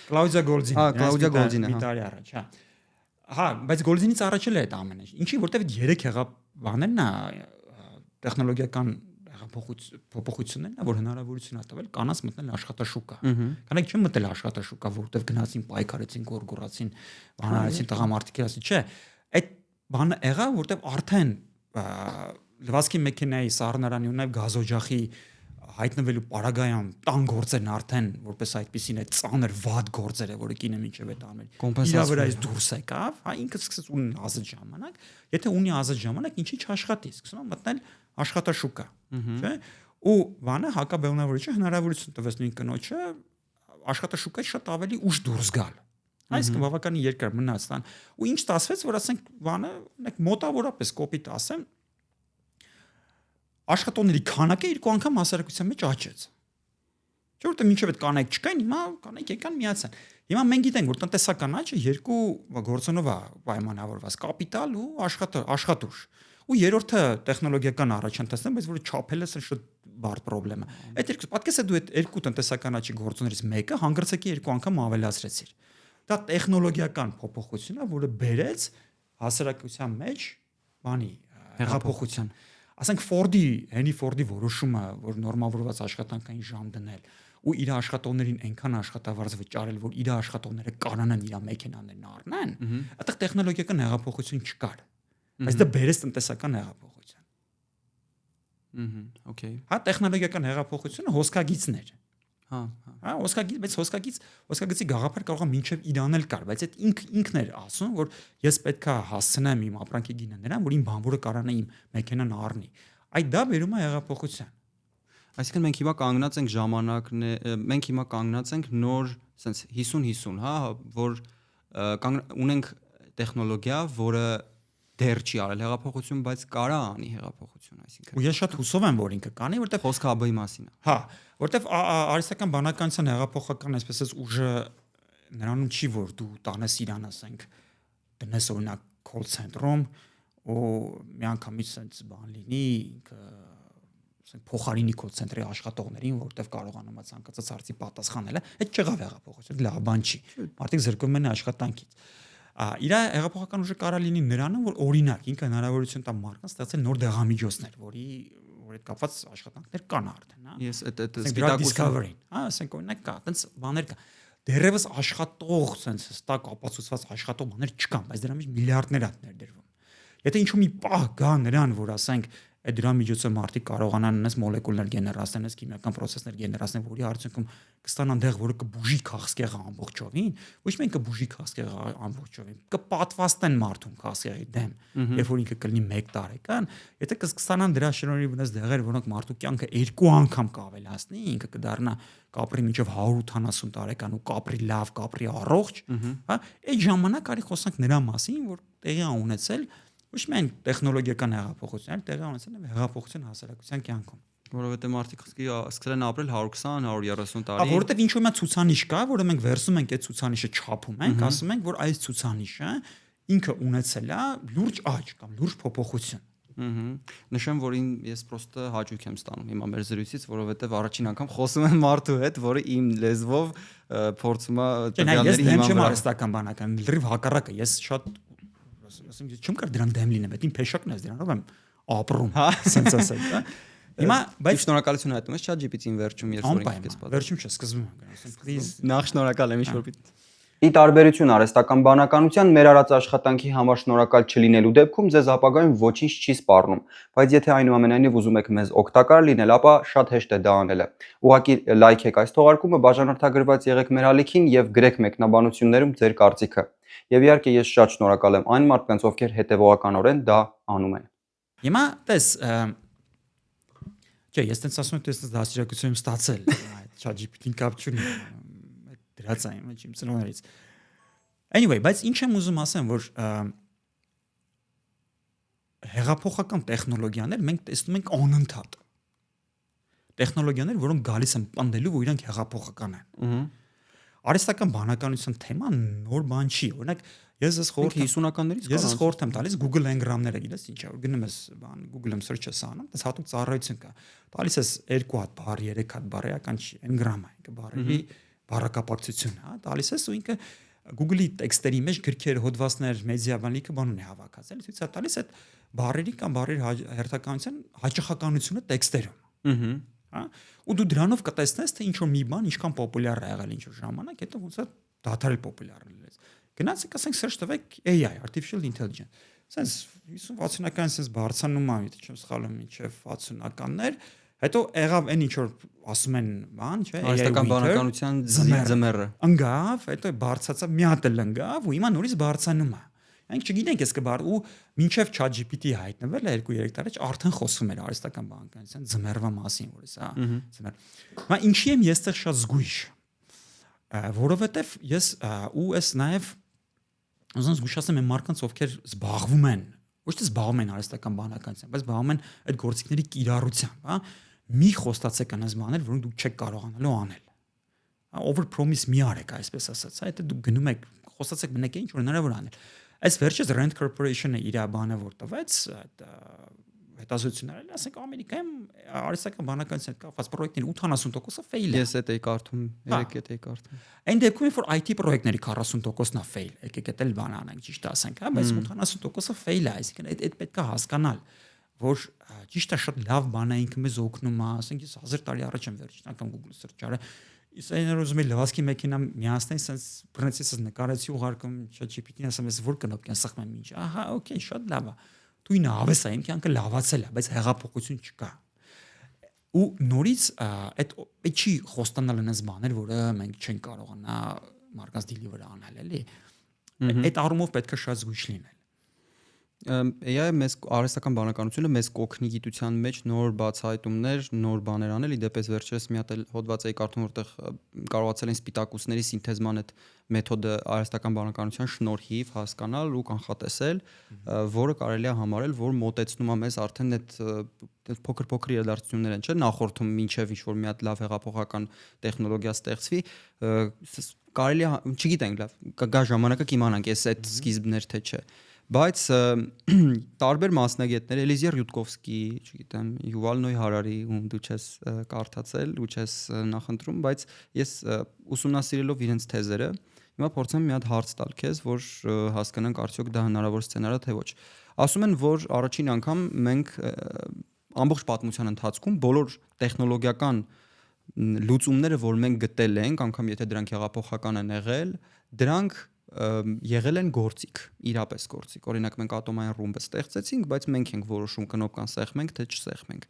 Կլաուդիա Գոլդին։ Կլաուդիա Գոլդինը, մի տարի առաջ, հա։ Հա, բայց Գոլդինից առաջ էլ է այդ ամենը։ Ինչի, որտեվ 3 բաներն է տեխնոլոգիական փոփոխություններն է, որ հնարավորություն է տվել կանանց մտնել աշխատաշուկա։ Կանայք չեն մտել աշխատաշուկա, որտեվ գնացին պայքարեցին, գորգորացին, բանարեցին, տղամարդիկ ասի, չէ, այդ բանը եղա, որտեվ արդեն լվացքի մեքենայի սառնարանի ու նաև գազօջախի հայտնվելու պարագայում տան գործերն արդեն որպես այդպեսին է ծանր վատ գործերը, որը կինը մինչև այդ արմել։ Իրա վրայից դուրս եկավ, հա ինքը սկսեց ունի ազատ ժամանակ, եթե ունի ազատ ժամանակ, ինչի չաշխատի, սկսում է մտնել աշխատաշուկա, չէ՞։ Ու բանը հակաբեղմնավորիչը հնարավորություն տվեց նույն կնոջը աշխատաշուկայից շատ ավելի ուշ դուրս գալ։ Այսինքն բավականին երկար մնաց տան։ Ու ինչ ստացվեց, որ ասենք բանը, ունեք մոտավորապես կոպիտ ասեմ, աշխատողների քանակը 2 անգամ հասարակության մեջ աճեց։ Չէ՞ որտեղ մինչև այդ կանայք չկային, հիմա կանայք եկան միացան։ Հիմա մենք գիտենք, որ տնտեսական աճը 2 գործոնով է պայմանավորված՝ կապիտալ ու աշխատուժ։ Ու երրորդը տեխնոլոգիական առաջընթացն է, բայց որը չափելը շատ բարդ խնդրեմ է։ Այդ երկու պատկերացրու դու այդ 2 տնտեսական աճի գործոններից մեկը հանգրցակի 2 անգամ ավելացրեցիր։ Դա տեխնոլոգիական փոփոխություն է, որը բերեց հասարակության մեջ բանի հեղափոխության։ Ասենք Henry Ford-ի որոշումը, որ նորմավորված աշխատանքային ժամ դնել ու իր աշխատողներին այնքան աշխատավարձ վճարել, որ իր աշխատողները կարողանան իր մեքենաներն առնեն, այդտեղ տեխնոլոգիական հեղափոխություն չկար։ Բայց դա բերեց տնտեսական հեղափոխություն։ Okay։ Հա, տեխնոլոգիական հեղափոխությունը հոսքագիծն էր։ Հա, հա, բայց հոսքագիծի գաղափար կարող է մինչև իրան էլ կար, բայց այդ ինքն էր ասում, որ ես պետքա հասցնեմ իմ ապրանքի գինը նրան, որ իմ բանվորը կարողանա իմ մեքենան առնի։ Այդ դա բերում է հեղափոխության։ Այսինքն մենք հիմա կանգնած ենք մենք հիմա կանգնած ենք նոր sense 50-50, հա, որ ունենք տեխնոլոգիա, որը դեռ չի արել հեղափոխություն, բայց կարա անի հեղափոխություն, այսինքն։ Ու ես շատ հուսով եմ, որ ինքը կանի, որտեղ խոսքը ԱԲ-ի մասին է։ Հա, որտեղ արհեստական բանականության հեղափոխական այսպես էս ուժը նրանում չի, որ դու տանես իրան, ասենք, դնես օրինակ call center-ում ու միանգամից sense բան լինի, ինքը ասենք փոխարինի call center-ի աշխատողներին, որտեղ կարողանում է ցանկացած հարցի պատասխանել, այդ չեղավ հեղափոխություն, լավ բան չի։ Մարդիկ զրկվում են աշխատանքից։ Իր հեղափոխական ուժը կարա լինի նրանում, որ օրինակ ինքը հնարավորություն տա մարդկանց ստեղծել նոր դեղամիջոցներ, որ այդ կապված աշխատանքներ կան արդեն, հա։ Ես այդ սպիտակուցին, հա, ասենք օրինակ կա, այտենց բաներ կա։ Դերևս աշխատող, sense հստակ ապացուցված աշխատող բաներ չկան, բայց դրա մեջ միլիարդներ է ներդրվում։ Եթե ինչ-որ մի պահ գա նրան, որ ասենք այդ դրա միջոցով մարդիկ կարողանան ունես մոլեկուլներ գեներացնել, այս քիմիական process-ներ գեներացնել, որի արդյունքում կստանան դեղ, որը կբուժի քաղցկեղը ամբողջովին, ոչ միայն կբուժի քաղցկեղը ամբողջովին, կպատվաստեն մարդուն քաղցկեղի դեմ, երբ որ ինքը կլինի 1 տարեկան, եթե կստանան դրա շնորհիվ ունես դեղեր, որոնք մարդու կյանքը 2 անգամ կավելացնի, ինքը կդառնա կապրի մինչև 180 տարեկան ու կապրի լավ, կապրի առողջ, հա, այդ ժամանակ արի խոսանք նրա մասին, որ տեղի է ունեցել ոչ միայն տեխնոլոգիական հեղափոխություն, այլ տեղի ունեցել է հեղափոխություն հասարակության կյանքում։ Որովհետև մարդիկ սկսել են ապրել 120-130 տարի։ Որովհետև ինչ-որ մի ցուցանիշ կա, որը մենք վերցնում ենք այդ ցուցանիշը չափում ենք, ասում ենք, որ այս ցուցանիշը ինքը ունեցել է լուրջ աճ կամ լուրջ փոփոխություն։ Նշեմ, որ ես պրոստը հաճույք եմ ստանում հիմա մեր զրույցից, որովհետև առաջին անգամ խոսում եմ մարդու հետ, որը իմ լեզվով փորձում է տվյալների հիման հիման վրա։ արհեստական բանական, լրիվ հակառակը, ես շատ ասեմ, չեմ կար դրան դեմ լինեմ, այդ իմ փեշակն է, դրանով եմ ապրում, ասենց ասած, հա։ Հիմա, բայց շնորհակալություն հայտնում ես ChatGPT-ին վերջում, երբ որ ինքս պատասխան։ Վերջում չէ, սկզբում եմ, ասեմ, please։ Նախ շնորհակալ եմ ինչ-որ պիտի։ Ի տարբերություն արհեստական բանականության, մեր արած աշխատանքի համար շնորհակալ չլինելու դեպքում ձեզ ապագայում ոչինչ չի սպառնում, բայց եթե այնուամենայնիվ ուզում եք մեզ օգտակար լինել, ապա շատ հեշտ է դա անելը։ Ուղղակի լայքեք այս թողարկումը, բաժանորդագրված եղեք մեր ալիքին եւ գրեք մեկնաբանություններում ձեր կարծիքը։ Եվ իհարկե ես շատ շնորհակալ եմ այն մարդկանց, ովքեր հետևողականորեն դա անում են։ Հիմա տես, չէ, ես տենց ասում եմ, դες դասիրակություն եմ ստացել, այդ ChatGPT-ին կապ չունի, այդ դրած է իմ ծնողներից։ Anyway, բայց ինչ եմ ուզում ասեմ, որ հեղափոխական տեխնոլոգիաներ մենք տեսնում ենք անընդհատ։ Տեխնոլոգիաներ, որոնք գալիս են պնդելու, որ իրանք հեղափոխական են։ Արհեստական բանականության թեման նոր բան չի։ Օրինակ, ես խորհուրդ 50-ականներից ես խորհուրդ եմ տալիս Google Engram-ները, գիտես ինչ է, որ գնում ես բան Google-ում search ես անում, դες հատուկ ծառայություն կա։ Տալիս ես 2 հատ բառ, 3 հատ բառ, էական չի, Engram-ը, ինքը բառերի բառակապակցություն, հա, տալիս ես ու ինքը Google-ի տեքստերի մեջ գրքեր, հոդվածներ, մեդիա բանիկը բան ունի հավաքած, էլի ցույց է տալիս այդ բառերի կամ բառերի հերթականության հաճախականությունը տեքստերում։ Հա, ու դու դրանով կտեսնես, թե ինչ որ մի բան ինչքան պոպուլյար է եղել ինչ որ ժամանակ, հետո ոնց է դադարել պոպուլյար լինել։ Գնացեք, ասենք search տվեք AI, artificial intelligence։ Սենց 50-60-ականից սենց բարձանում է, եթե չեմ սխալվում, մինչև 60-ականներ, հետո եղավ այն ինչ որ ասում են, բան, չէ, արհեստական բանականության ձմեռը։ Ընկավ, հետո բարձացավ, մի հատ էլ ընկավ ու հիմա նորից բարձանում է։ Մենք չգիտենք ես կբար ու մինչև ChatGPT հայտնվել է 2-3 տարի արդեն խոսվում էր արհեստական բանականության ձմեռվա մասին, որ սա ձմեռ։ Հիմա ինչի եմ ես այդտեղ շատ զգույշ, որովհետև ես ու ես նաև ուզում զգուշացնեմ այն մարդկանց, ովքեր զբաղվում են, ոչ թե զբաղվում են արհեստական բանականությամբ, բայց զբաղվում են այդ գործիքների կիրառությամբ, հա, մի խոստացեք անես բաներ, որոնք դուք չեք կարողանալու անել։ Over promise մի արեք, այսպես ասած, հա, եթե դուք գնում եք խոստացեք մենակ ինչ որ հնարավոր անել։ Այս վերջից Rand Corporation-ը իր բանը որ տվեց, այդ հետազոտությունները, ասենք Ամերիկայում արհեստական բանականության հետ կապված պրոյեկտների 80%-ը fail է։ Ես էդ էի կարդում, 3 էդ էի կարդում։ Այն դեպքում որ IT պրոյեկտների 40%-ն է fail, եկեք էդ էլ բան անենք, ճիշտ ասենք, հա, բայց 80%-ը fail է, այսինքն այդ պետք է հասկանալ, որ ճիշտ է շատ լավ բան է ինքը մեզ օգնում է, ասենք ես 1000 տարի առաջ եմ վերջին անգամ Google search արել, իսկ այն ուզում եմ լվասկի մեքենա միացնել, sense բռնեցի նկարեցի ուղարկում ChatGPT-ին, ասում ես որ կնոպկան սխմեմ ինչ։ Ահա, okay, շատ լավ է։ Դու ինա ավես է, իմ կյանքը լավացել է, բայց հեղափոխություն չկա։ Ու նորից այդ չի խոստանալ այնպես բաներ, որը մենք չենք կարողանա մարդկանց deliver անել, էլի։ Այդ առումով պետք է շատ զգույշ լինել։ AI մեզ արհեստական բանականությունը մեզ կօգնի գիտության մեջ նոր բացահայտումներ, նոր բաներ անել։ Իդեպս վերջերս մի հատ էլ հոդված էի կարդում, որտեղ կարողացել են սպիտակուցների սինթեզման այդ մեթոդը արհեստական բանականության շնորհիվ հասկանալ ու կանխատեսել, որը կարելի է համարել, որ մոտեցնում է մեզ արդեն այդ փոքր-փոքր իրադարձություններ են, չէ՞, նախորդում մինչև ինչ որ մի հատ լավ հեղափոխական տեխնոլոգիա ստեղծվի, կարելի է, չգիտենք, լավ, կգա ժամանակը կիմանանք, այս այդ սկիզբներ թե չէ։ Բայց տարբեր մասնագետներ, Էլիզիա Ռյուդկովսկի, չգիտեմ, Յուվալ Նոյ Հարարի, ում դու չես կարդացել ու չես նախընտրում, բայց ես ուսումնասիրելով իրենց թեզերը, հիմա փորձեմ մի հատ հարց տալ քեզ, որ հասկանանք արդյոք դա հնարավոր սցենար է թե ոչ։ Ասում են, որ առաջին անգամ մենք ամբողջ պատմության ընթացքում բոլոր տեխնոլոգիական լուծումները, որ մենք գտել ենք, անգամ եթե դրանք հեղափոխական են եղել, դրանք եղել են գործիք, իրապես գործիք։ Օրինակ մենք ատոմային ռումբը ստեղծեցինք, բայց մենք ենք որոշում կնոպկան սեղմենք թե չսեղմենք։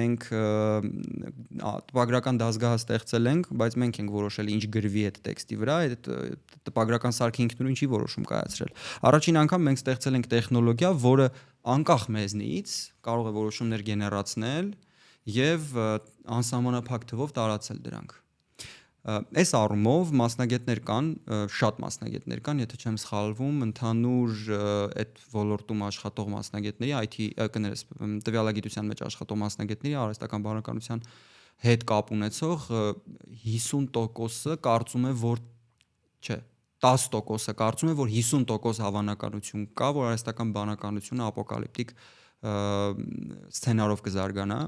Մենք տպագրական դասգահ ստեղծել ենք, բայց մենք ենք որոշել ինչ գրվի այդ տեքստի վրա, այդ տպագրական սարքը ինքնուրույն չի որոշում կայացրել։ Առաջին անգամ մենք ստեղծել ենք տեխնոլոգիա, որը անկախ մեզնից կարող է որոշումներ գեներացնել եւ անսահմանափակ թվով տարածել դրանք։ Այս առումով մասնագետներ կան, շատ մասնագետներ կան, եթե չեմ սխալվում, ընդհանուր այդ ոլորտում աշխատող մասնագետների, IT կներես, տվյալագիտության մեջ աշխատող մասնագետների արհեստական բանականության հետ կապ ունեցող 50%-ը կարծում է, որ չէ, 10%-ը կարծում է, որ 50% հավանականություն կա, որ արհեստական բանականությունը ապոկալիպտիկ սցենարով կզարգանա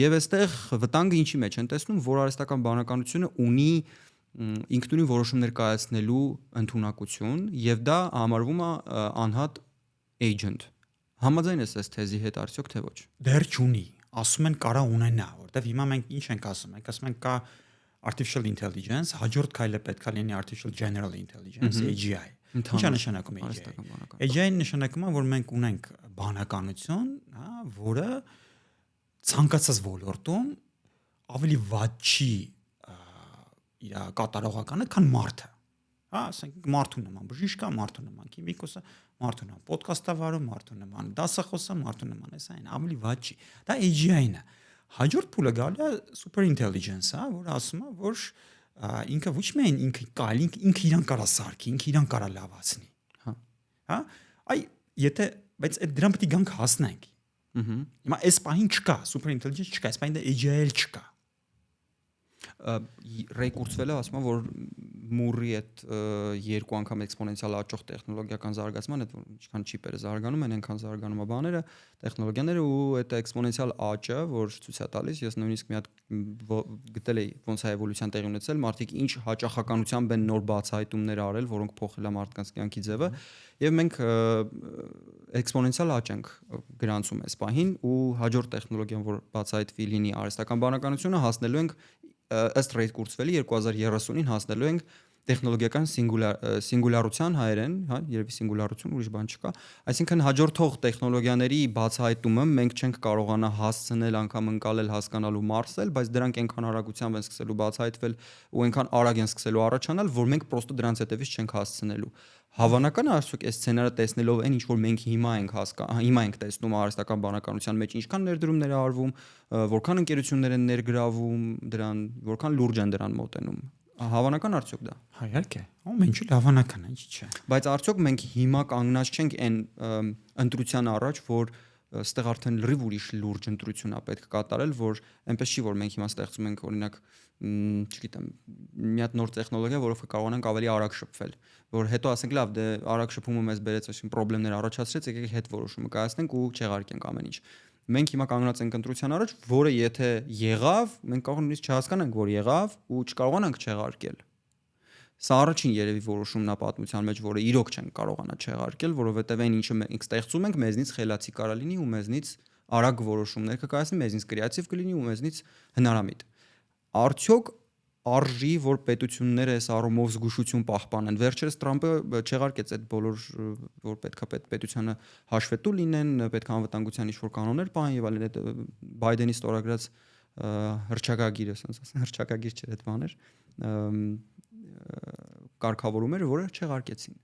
եւ այստեղ վտանգը ինչի մեջ են տեսնում, որ արհեստական բանականությունը ունի ինքնուրույն որոշումներ կայացնելու ընդունակություն եւ դա համարվում է անհատ agent։ Համաձայն ես այս թեզի հետ արդյոք թե ոչ։ Դեռ չունի, ասում են կարա ունենա, որտեվ հիմա մենք ինչ ենք ասում, մենք ասում ենք կա artificial intelligence, հաջորդ քայլը պետք է լինի artificial general intelligence, AGI։ Ինչ է նշանակում AGI։ AGI-ն նշանակում է, որ մենք ունենք բանականություն, հա, որը ցանկացած ոլորտում ավելի վատ չի իր կատարողականը, քան մարդը։ Հա, ասենք մարդու նման բժիշկա, մարդու նման քիմիկոսը, մարդու նման ոդկասթավարը, մարդու նման դասախոսը, մարդու նման էսային ավելի վատ չի։ Դա AGI-ն է։ Հաջորդ փուլը գալի է super intelligence, հա, որը ասում է, որ ինքը ոչ միայն ինքը կարելի ինքը իրան կարա սարքի, ինքը իրան կարա լավացնի։ Հա։ Այ եթե բայց այդ դրան պետք է գանք հասնենք։ Հիմա այս պահին չկա, super intelligence չկա, այս պահին դա AGI չկա։ Ռեկուրսվելը ասում եմ, որ մուրի այդ երկու անգամ էքսպոնենցիալ աճող տեխնոլոգիական զարգացման այդ ինչքան չիպերը զարգանում են, այնքան զարգանում է բաները, տեխնոլոգիաները ու այդ էքսպոնենցիալ աճը, որ ցույց է տալիս, ես նույնիսկ մի հատ գտել էի ոնց է էվոլյուցիան տեղի ունեցել, մարդիկ ինչ հաճախականությամբ են նոր բացահայտումներ արել, որոնք փոխել են մարդկանց կյանքի ձևը, եւ մենք էքսպոնենցիալ աճ ենք գրանցում այս պահին ու հաջորդ տեխնոլոգիան, որ բացահայտվի լինի արհեստական բանականությունը, հասնելու ենք ըստ ռեկուրսվելի 2030-ին հասնելու ենք տեխնոլոգիական սինգուլյարության հայերեն, հա, երևի սինգուլյարություն, ուրիշ բան չկա, այսինքն հաջորդող տեխնոլոգիաների բացահայտումը մենք չենք կարողանա հասցնել անգամ ընկալել, հասկանալ ու մարսել, բայց դրանք այնքան արագությամբ են սկսելու բացահայտվել ու այնքան արագ են սկսելու առաջանալ, որ մենք պրոստը դրանց հետևից չենք հասցնելու։ Հավանական է արդյոք այս սցենարը տեսնելով այն ինչ որ մենք հիմա ենք տեսնում արհեստական բանականության մեջ ինչքան ներդրումներ է արվում, որքան ընկերություններ են ներգրավում դրան, որքան լուրջ են դրան մոտենում։ Հավանական արդյոք դա։ Հա, իհարկե, ամեն ինչ հավանական է, ինչի՞ չէ։ Բայց արդյոք մենք հիմա կանգնած չենք այն ընտրության առաջ, որ այստեղ արդեն լրիվ ուրիշ լուրջ ընտրություն է պետք կատարել, որ այնպես չի, որ մենք հիմա ստեղծում ենք օրինակ, չգիտեմ, մի հատ նոր տեխնոլոգիա, որով կարողանանք ավելի արագ շփվել, որ հետո ասենք լավ, դե արագ շփումը մեզ բերեց այսին խնդիրներ առաջացրեց, եկեք հետ որոշումը կայացնենք ու չեղարկենք ամեն ինչ։ Մենք հիմա կանգնած ենք ընտրության առաջ, որը եթե եղավ, մենք կարող նույնիսկ չհասկանանք, որ եղավ ու չկարողանանք չեղարկել։ Սա առաջին երևի որոշումն է պատմության մեջ, որը իրոք չենք կարողանա չեղարկել, որովհետև այն ինչը մենք ստեղծում ենք, մեզնից խելացի կարա լինի ու մեզնից արագ որոշումներ կկայացնի, մեզնից կրեատիվ կլինի ու մեզնից հնարամիտ։ Արդյոք արժի, որ պետությունները այս առումով զգուշություն պահպանեն։ Վերջերս Թրամփը չեղարկեց այդ բոլոր, որ պետքա պետությանը հաշվետու լինեն, պետք է անվտանգության ինչ-որ կանոններ պահեն եւ այլն, այդ Բայդենի ստորագրած հռչակագիրը, ասենց ասեն, հռչակագիր չէր այդ բաներ, կարգավորումները, որը չեղարկեցին։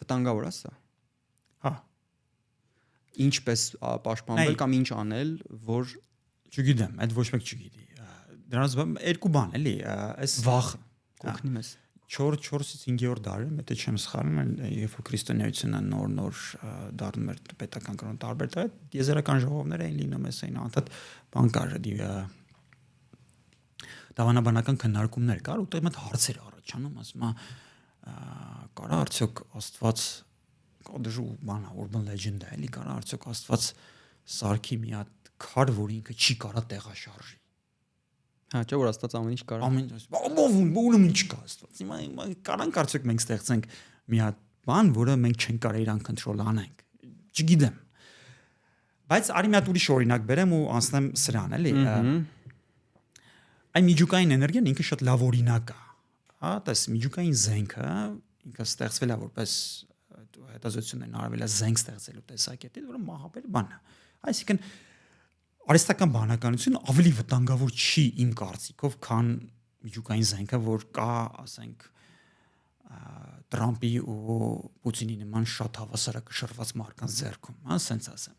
Վտանգավոր է սա։ Հա։ Ինչպես պաշտպանվել կամ ինչ անել, որ չգիտեմ, այդ ոչ մեկ չգիտի։ Դրանց երկու բան էլի, այս վախ կօգնի մեզ 4-ից 5-րդ դարում, եթե չեմ սխալվում, երբ որ քրիստոնեությունը նոր դառնում էր պետական կրոն տարբեր տարի, եզերական ժողովներ էին լինում, այսային անդադ բան կար, դավանաբանական քննարկումներ կար, ու այդ հարցեր առաջանում, ասում է, կարա արդյոք Աստված կոդժու բան, urban legend է, էլի կարա արդյոք Աստված սարքի մի հատ քար, որ ինքը չի կարա տեղաշարժի։ Հա, չէ՞ որ Աստված ամեն ինչ կարող։ Ամեն ինչ, ում ինչ կա Աստված։ Հիմա կարանք արդյոք մենք ստեղծենք մի հատ բան, որը մենք չենք կարող իրան կոնտրոլ անենք։ Չգիտեմ։ Բայց արի մի հատ ուրիշ օրինակ բերեմ ու անցնեմ սրան, էլի։ Այն միջուկային էներգիան ինքը շատ լավ օրինակ է։ Հա, տես միջուկային զենքը ինքը ստեղծվել է որպես հետազոտություններն արվել է զենք ստեղծելու տեսակետից, որը մահաբեր բան է։ Այսինքն արհեստական բանականությունը ավելի վտանգավոր չի իմ կարծիքով, քան միջուկային զենքը, որ կա, ասենք, Տրամպի ու Պուտինի նման շատ հավասարակշռված մարդկանց ձեռքում, հա, ասենց ասեմ։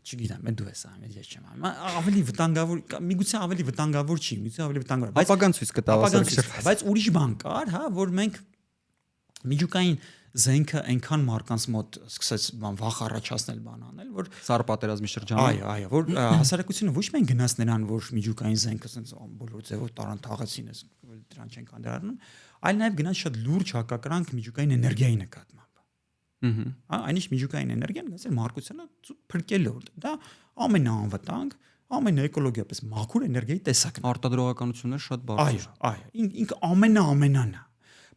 Չգիտեմ, դու ես անում, ես չեմ անում։ Ավելի վտանգավոր, միգուցե ավելի վտանգավոր չի, միգուցե ավելի վտանգավոր, բայց ապագան ցույց կտա հավասարակշռված։ Բայց ուրիշ բան կար, հա, որ մենք միջուկային զենքը այնքան մարդկանց մոտ սկսեց վախ առաջացնել բան անել, որ Սառը պատերազմի շրջանում այո, որ հասարակությունը ոչ միայն գնաց նրան, որ միջուկային զենքը ասենց բոլոր ձևով տարան թաղեցին, դրան չեն անդրադառնում, այլ նաև գնաց շատ լուրջ հակակրանք միջուկային էներգիայի նկատմամբ։ Այնիշ միջուկային էներգիան գուցե մարկությանը փրկելու դա ամենաանվտանգ, ամենաէկոլոգիապես մաքուր էներգիայի տեսակն է։ Արտադրողականությունը շատ բարձր։ Այո, ինքը ամենաամենան է։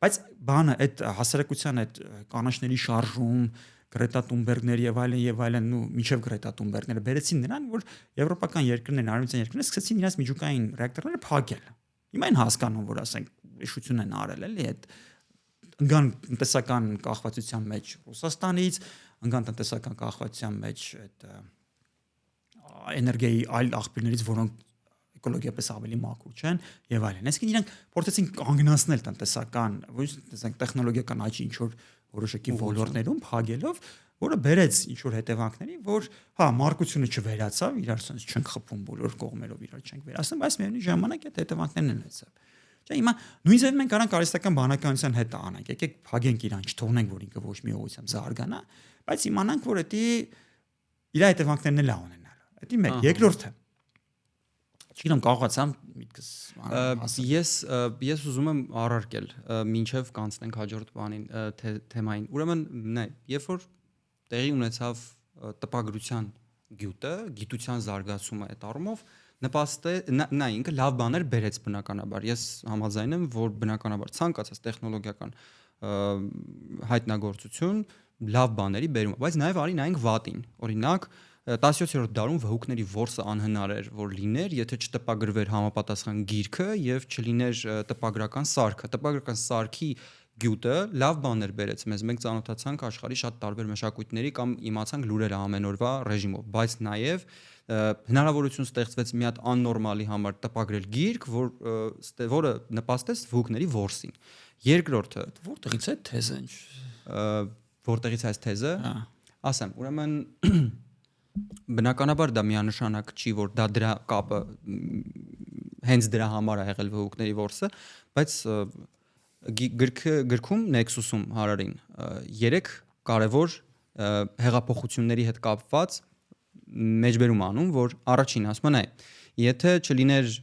Բայց բանը այդ հասարակության այդ կանաչների շարժում, Գրետա Թունբերգներ եւ այլն, ու միջև Գրետա Թունբերգները բերեցին նրան, որ եվրոպական երկրներն, արևմտյան երկրները սկսեցին իրենց միջուկային ռեակտորները փակել։ Հիմա այն հասկանում, որ ասենք իշխություն են արել էլի այդ ընկան տնտեսական կախվածության մեջ Ռուսաստանից, ընկան տնտեսական կախվածության մեջ այդ էներգիայի այլ աղբյուրներից, որոնք էկոլոգիապես ավելի մաքուր չեն եւ այլն։ Այսինքն իրանք փորձեցին կանգնացնել տնտեսական, ոչ տեսանք տեխնոլոգիական աճի ինչ որ որոշակի ոլորտներում փակելով, որը բերեց ինչ որ հետևանքների, որ հա մարկությունը չվերացավ, իրար sense չենք խփում բոլոր կողմերով իրար չենք վերացնում, բայց միևնույն ժամանակ այդ հետևանքներն են ունեցավ։ Չէ, հիմա նույնիսկ մենք կարանք արհեստական բանականության հետ անենք, եկեք փակենք իրան, չթողնենք, որ ինքը ոչ մի ուղղությամբ զարգանա, բայց իմանանք, որ դա իր հետևանքներն էլ ունենալու։ Դա մեկ, երկրորդը Չգիտեմ, կարողացամ միտքս ես ուզում եմ առարկել մինչև կանցնենք հաջորդ բանին թեմային։ Ուրեմն նայ, երբ որ տեղի ունեցավ տպագրության գյուտը, գիտության զարգացումը այդ առումով նա ինքը լավ բաներ բերեց բնականաբար։ Ես համաձայն եմ, որ բնականաբար ցանկացած տեխնոլոգիական հայտնագործություն լավ բաների բերում է, բայց նաև արի նայենք վատին։ Օրինակ 17-րդ դարում վհուկների որսը անհնար էր, որ լիներ, եթե չտպագրվեր համապատասխան գիրքը եւ չլիներ տպագրական սարքը։ Տպագրական սարքի գյուտը լավ բաներ բերեց մեզ։ Մենք ծանոթացանք աշխարհի շատ տարբեր մշակույթների կամ իմացանք լուրերը ամենօրվա ռեժիմով, բայց նաեւ հնարավորություն ստեղծվեց մի հատ աննորմալի համար տպագրել գիրք, որը նպաստեց վհուկների որսին։ Երկրորդը, որտեղից է թեզը ինչ։ Որտեղից է այս թեզը։ Ասեմ, ուրեմն բնականաբար դա միանշանակ չի, որ դա դրա կապը հենց դրա համար է եղել վհուկների որսը, բայց գրքում Nexus-ում Հարարին 3 կարևոր հեղափոխությունների հետ կապված մեջբերում անում, որ առաջին ասում է, եթե չլիներ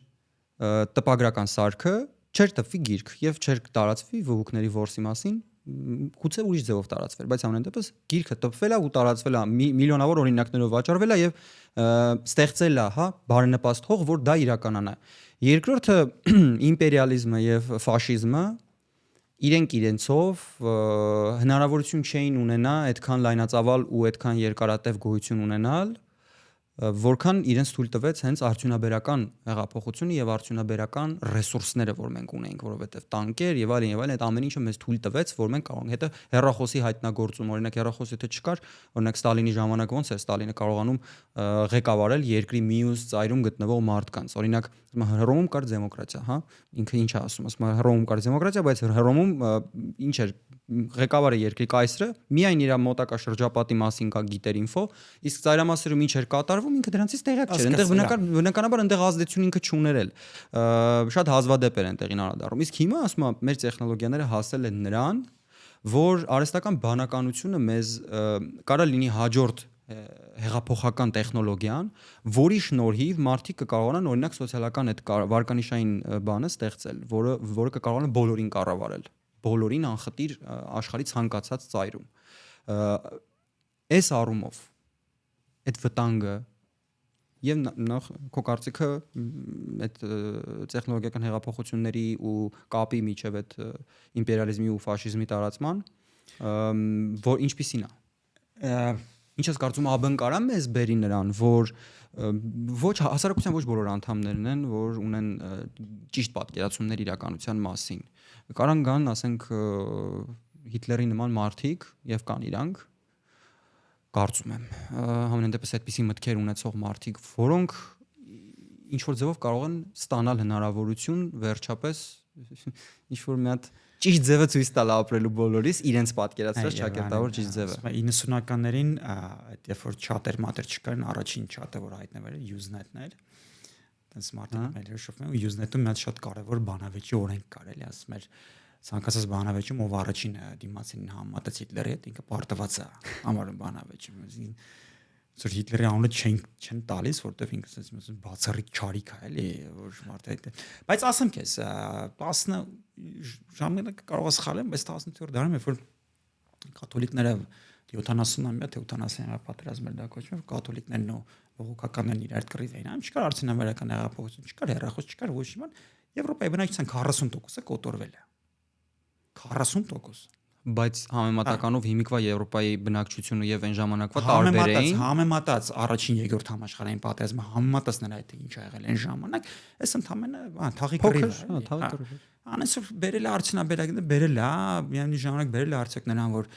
տպագրական սարքը, չէր տպվի գիրք եւ չէր տարածվի վհուկների որսի մասին, գուցե ուրիշ ձևով տարածվել, բայց ամեն դեպս գիրքը տպվել է ու տարածվել է միլիոնավոր օրինակներով վաճառվել է եւ ստեղծել է, հա, բարենպաստ հող, որ դա իրականանա։ Երկրորդը իմպերիալիզմը եւ ֆաշիզմը իրենք իրենցով հնարավորություն չէին ունենա այդքան լայնածավալ ու այդքան երկարատև գոյություն ունենալ, որքան իրենց թույլ տվեց հենց արդյունաբերական հեղափոխությունը եւ արդյունաբերական ռեսուրսները, որ մենք ունենք, որովհետեւ տանկեր եւ այլն, այդ ամեն ինչը մեզ թույլ տվեց, որ մենք կարող ենք հետո հեռախոսի հայտնագործում, օրինակ հեռախոս եթե չկար, օրինակ Ստալինի ժամանակ ոնց է Ստալինը կարողանում ղեկավարել երկրի մյուս ծայրում գտնվող մարդկանց, օրինակ Հռոմում կար դեմոկրատիա, հա, ինքը ինչ է ասում, ասում Հռոմում կար դեմոկրատիա, բայց Հռոմում ինչ էր ղեկավարը երկրի կայսրը միայն իր մոտակա շրջապատի մասին կա գիտեր ինֆո, իսկ ծայրամասերում ինչ էր կատարվում ինքը դրանից տեղյակ չէր, այնտեղ բնականաբար այնտեղ ազդեցություն ինքը չուներել, շատ հազվադեպ էր այնտեղին անդառնում, իսկ հիմա ասում եմ մեր տեխնոլոգիաները հասել են նրան, որ արհեստական բանականությունը մեզ կարա լինի հաջորդ հեղափոխական տեխնոլոգիան, որի շնորհիվ մարդիկ կկարողանան օրինակ սոցիալական այդ վարկանիշային բանը ստեղծել, որը կկարողանա բոլորին կառավարել, բոլորին անխտիր աշխարհի ցանկացած ծայրում։ Այս առումով այդ վտանգը եւ նախ քո կարծիքը այդ տեխնոլոգիական հեղափոխությունների ու կապի միջև այդ իմպերիալիզմի ու ֆաշիզմի տարածման որ ինչպիսին է։ Ինչ ես կարծում ԱԲ-ն կարա մեզ բերի նրան, որ ոչ հասարակության ոչ բոլոր անդամներն են, որ ունեն ճիշտ պատկերացումներ իրականության մասին։ Կարան գան, ասենք Հիտլերի նման մարդիկ եւ կան իրանք, կարծում եմ, համենայն դեպս այդպիսի մտքեր ունեցող մարդիկ, որոնք ինչ որ ձևով կարող են ստանալ հնարավորություն վերջապես ինչ որ մի հատ ճիշտ ձևը ցույց տալ ապրելու բոլորիս իրենց պատկերացրած ճակերտավոր ճիշտ ձևը։ 90-ականներին այդ երբ որ չաթեր մատեր չկային, առաջին չաթը որ հայտնվել էր Usenet-ն էր։ Տենց մարդիկ մեր հիշում են, Usenet-ում մի հատ շատ կարևոր բանավեճի օրենք կար, էլի ասում էր ցանկացած բանավեճում ով առաջինը դիմացին համատած Հիտլերի հետ, ինքը պարտված է համարում բանավեճը։ Որ Հիտլերի անունը չեն տալիս, որտեվ ինքը ասես բացառիկ չարիք է, էլի, որ մարդը այդ։ Բայց ասեմ քեզ, 10 ժամանակը կարող է սխալեմ, բայց 17-րդ դարում երբ որ կաթոլիկները 70-ամյա թե 80-ամյա պատերազմներ դա կոչվում, կաթոլիկներն ու բողոքականներն իրար հետ կռիվ էին, չկար արդյունաբերական հեղափոխություն, չկար հեռախոս, չկար ոչ մի բան, Եվրոպայի բնակչության 40%-ը կոտորվել է։ 40%։ Բայց համեմատականով հիմիկվա Եվրոպայի բնակչությունը եւ այն ժամանակվա տարբեր էին։ Համեմատած առաջին երկրորդ համաշխարհային պատերազմը համեմատած նրա հետ ինչ ա եղել այն ժամանակ, այս ընդամենը թաղի կռիվ է։ Թաղի կռիվ։ Անեսօր բերել է արդյունաբերական, բերել է, միայն ժամանակ բերել է արդյոք նրան, որ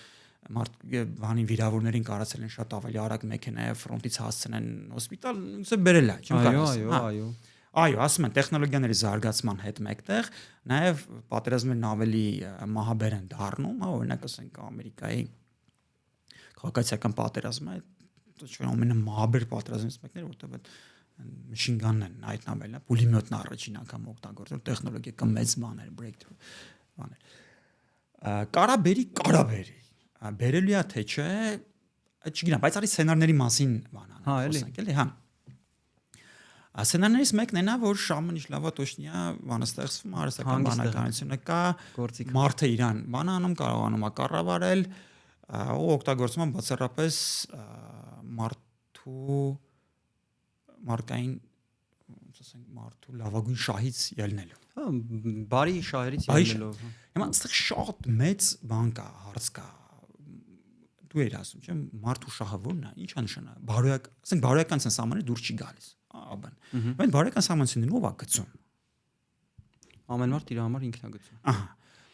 բանի վիրավորներին կարացել են շատ ավելի արագ մեքենայով ֆրոնտից հասցնեն հոսպիտալ, ոնց է բերել է, չեմ կարծում։ Այո, ասում են տեխնոլոգիաների զարգացման հետ մեկտեղ նաև պատերազմներն ավելի մահաբեր են դառնում, օրինակ ասենք Ամերիկայի քաղաքացիական պատերազմը, ոչ ամենամահաբեր պատերազմներից մեկն էր, որտեղ machine gun-ն են հայտնաբերել, պուլեմյոտն առաջին անգամ օգտագործել, տեխնոլոգիական մեծ բաներ, breakthrough բաներ։ Կարաբերի, բերելու է թե չէ, չգիտեմ, բայց արի սցենարների մասին բանան, խոսենք էլի, հա։ Սցենարներից մեկն է նա, որ շամն իշլավա տոշնիա բանաստեղծվում, հարստական բանականությունը կա, մարդը իրան բանանում կարողանում է կառավարել, ու օգտագործում են բացառապես մարդկային, ասենք, մարդու լավագույն շահից ելնելով։ Հա, բարի շահերից ելնելով։ Հիմա այստեղ շատ մեծ բան կա, հարց կա։ Դու ես ասում, չէ՞, մարդու շահը ո՞րն է, ի՞նչ է նշանակում։ Ասենք բարոյական սահմանը դուր չի գալիս։ Աբան։ Բայց բարոյական սահմանությունն ով է գծում։ Ամեն մարդ իր համար ինքն է գծում։ Ահա։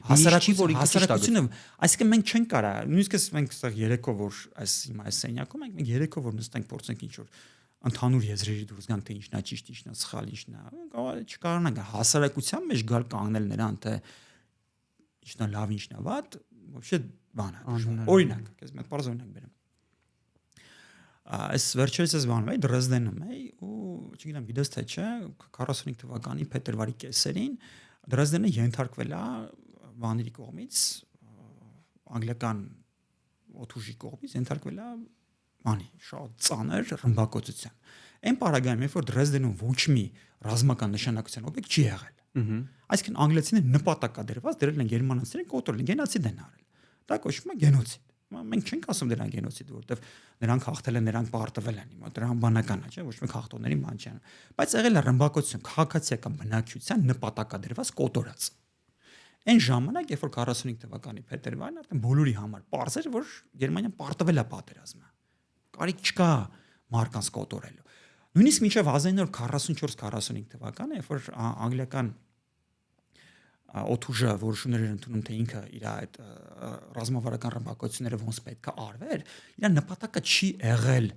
Հասարակությունը, այսինքն մենք չենք կարա, նույնիսկ մենք այստեղ երեկով որ այս հիմա այս սենյակում մենք երեկով որ նստենք փորձենք ինչ որ ընդհանուր եզրերի դուրս գանք թե ինչն է ճիշտ, ինչն է սխալ, ինչն է, չկարողանանք հասարակության մեջ գալ կանգնել նրան թե ինչն է լավ, ինչն է վատ, вообще բան է։ Օրինակ, ես մեկ բարձ օրինակ բերեմ։ Այս վերջերս ես բանում էի Դրեզդենում էի ու չգիտեմ գիտես թե չէ 45 թվականի փետրվարի կեսերին Դրեզդենը ենթարկվել է բաների կողմից անգլիական օթուժի կողմից ենթարկվել է բանի շատ ծանր ռմբակոծության։ Այն պարագայում երբ որ Դրեզդենում ոչ մի ռազմական նշանակության օբյեկտ չի եղել։ Այսինքն անգլիացիները նպատակադրված դրել են գերմանացիներին կոտորել են գենոցիդ են արել։ Դա կոչվում է գենոցիդ։ Մենք չենք ասում դրան գենոցիդ, որովհետև նրանք հաղթել են, նրանք պարտվել են, հիմա դրան բանական է, չէ՞, ոչ մի հաղթողների ման չեն։ Բայց եղել է ռմբակոծություն, քաղաքացիական բնակչության նպատակադրված կոտորած։ Այն ժամանակ, երբ որ 45 թվականի փետրվարին արդեն բոլորի համար պարզ էր, որ Գերմանիան պարտվել է պատերազմը։ Կարիք չկա մարդկանց կոտորելու։ Նույնիսկ մինչև 1944-45 թվականը, երբ որ անգլիական օթուժը որոշումներ էր ընդունում թե ինքը իր այդ ռազմավարական ռմբակոծությունները ոնց պետք է արվեր, իր նպատակը չի եղել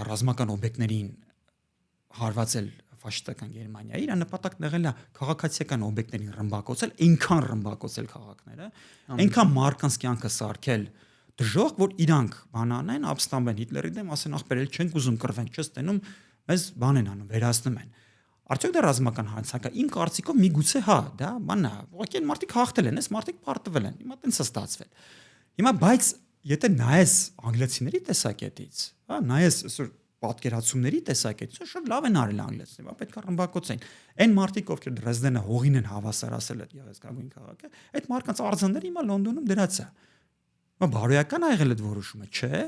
ռազմական օբյեկտներին հարվածել ֆաշիստական Գերմանիայի, իր նպատակն եղել է քաղաքացիական օբյեկտներին ռմբակոծել, այնքան ռմբակոծել քաղաքները, այնքան մարդկանց կյանքը սարքել դժոխք, որ իրանք բանանեն, ապստամբեն Հիտլերի դեմ, ասեն ախպերել չենք ուզում կռվենք, չես տենում, մեզ բան են անում, վերացնում են։ Արդյոք դա ռազմական հանցանք է։ Իմ կարծիքով միգուցե հա, դա բանն է։ Ուղղակի մարդիկ հաղթել են, այս մարդիկ պարտվել են։ Հիմա տենց է ստացվել։ Հիմա բայց եթե նայես անգլիացիների տեսակետից, հա, նայես այսօր պատկերացումների տեսակետից, շատ լավ են արել անգլիացիները, պետք է ռմբակոծեն։ Այն մարդիկ, ովքեր Դրեզդենը հողին են հավասարացել այդ գեղեցկագույն քաղաքը, այդ մարդկանց արձանները հիմա Լոնդոնում դրած է։ Բա բարոյական ա եղել այդ որոշումը, չէ՞։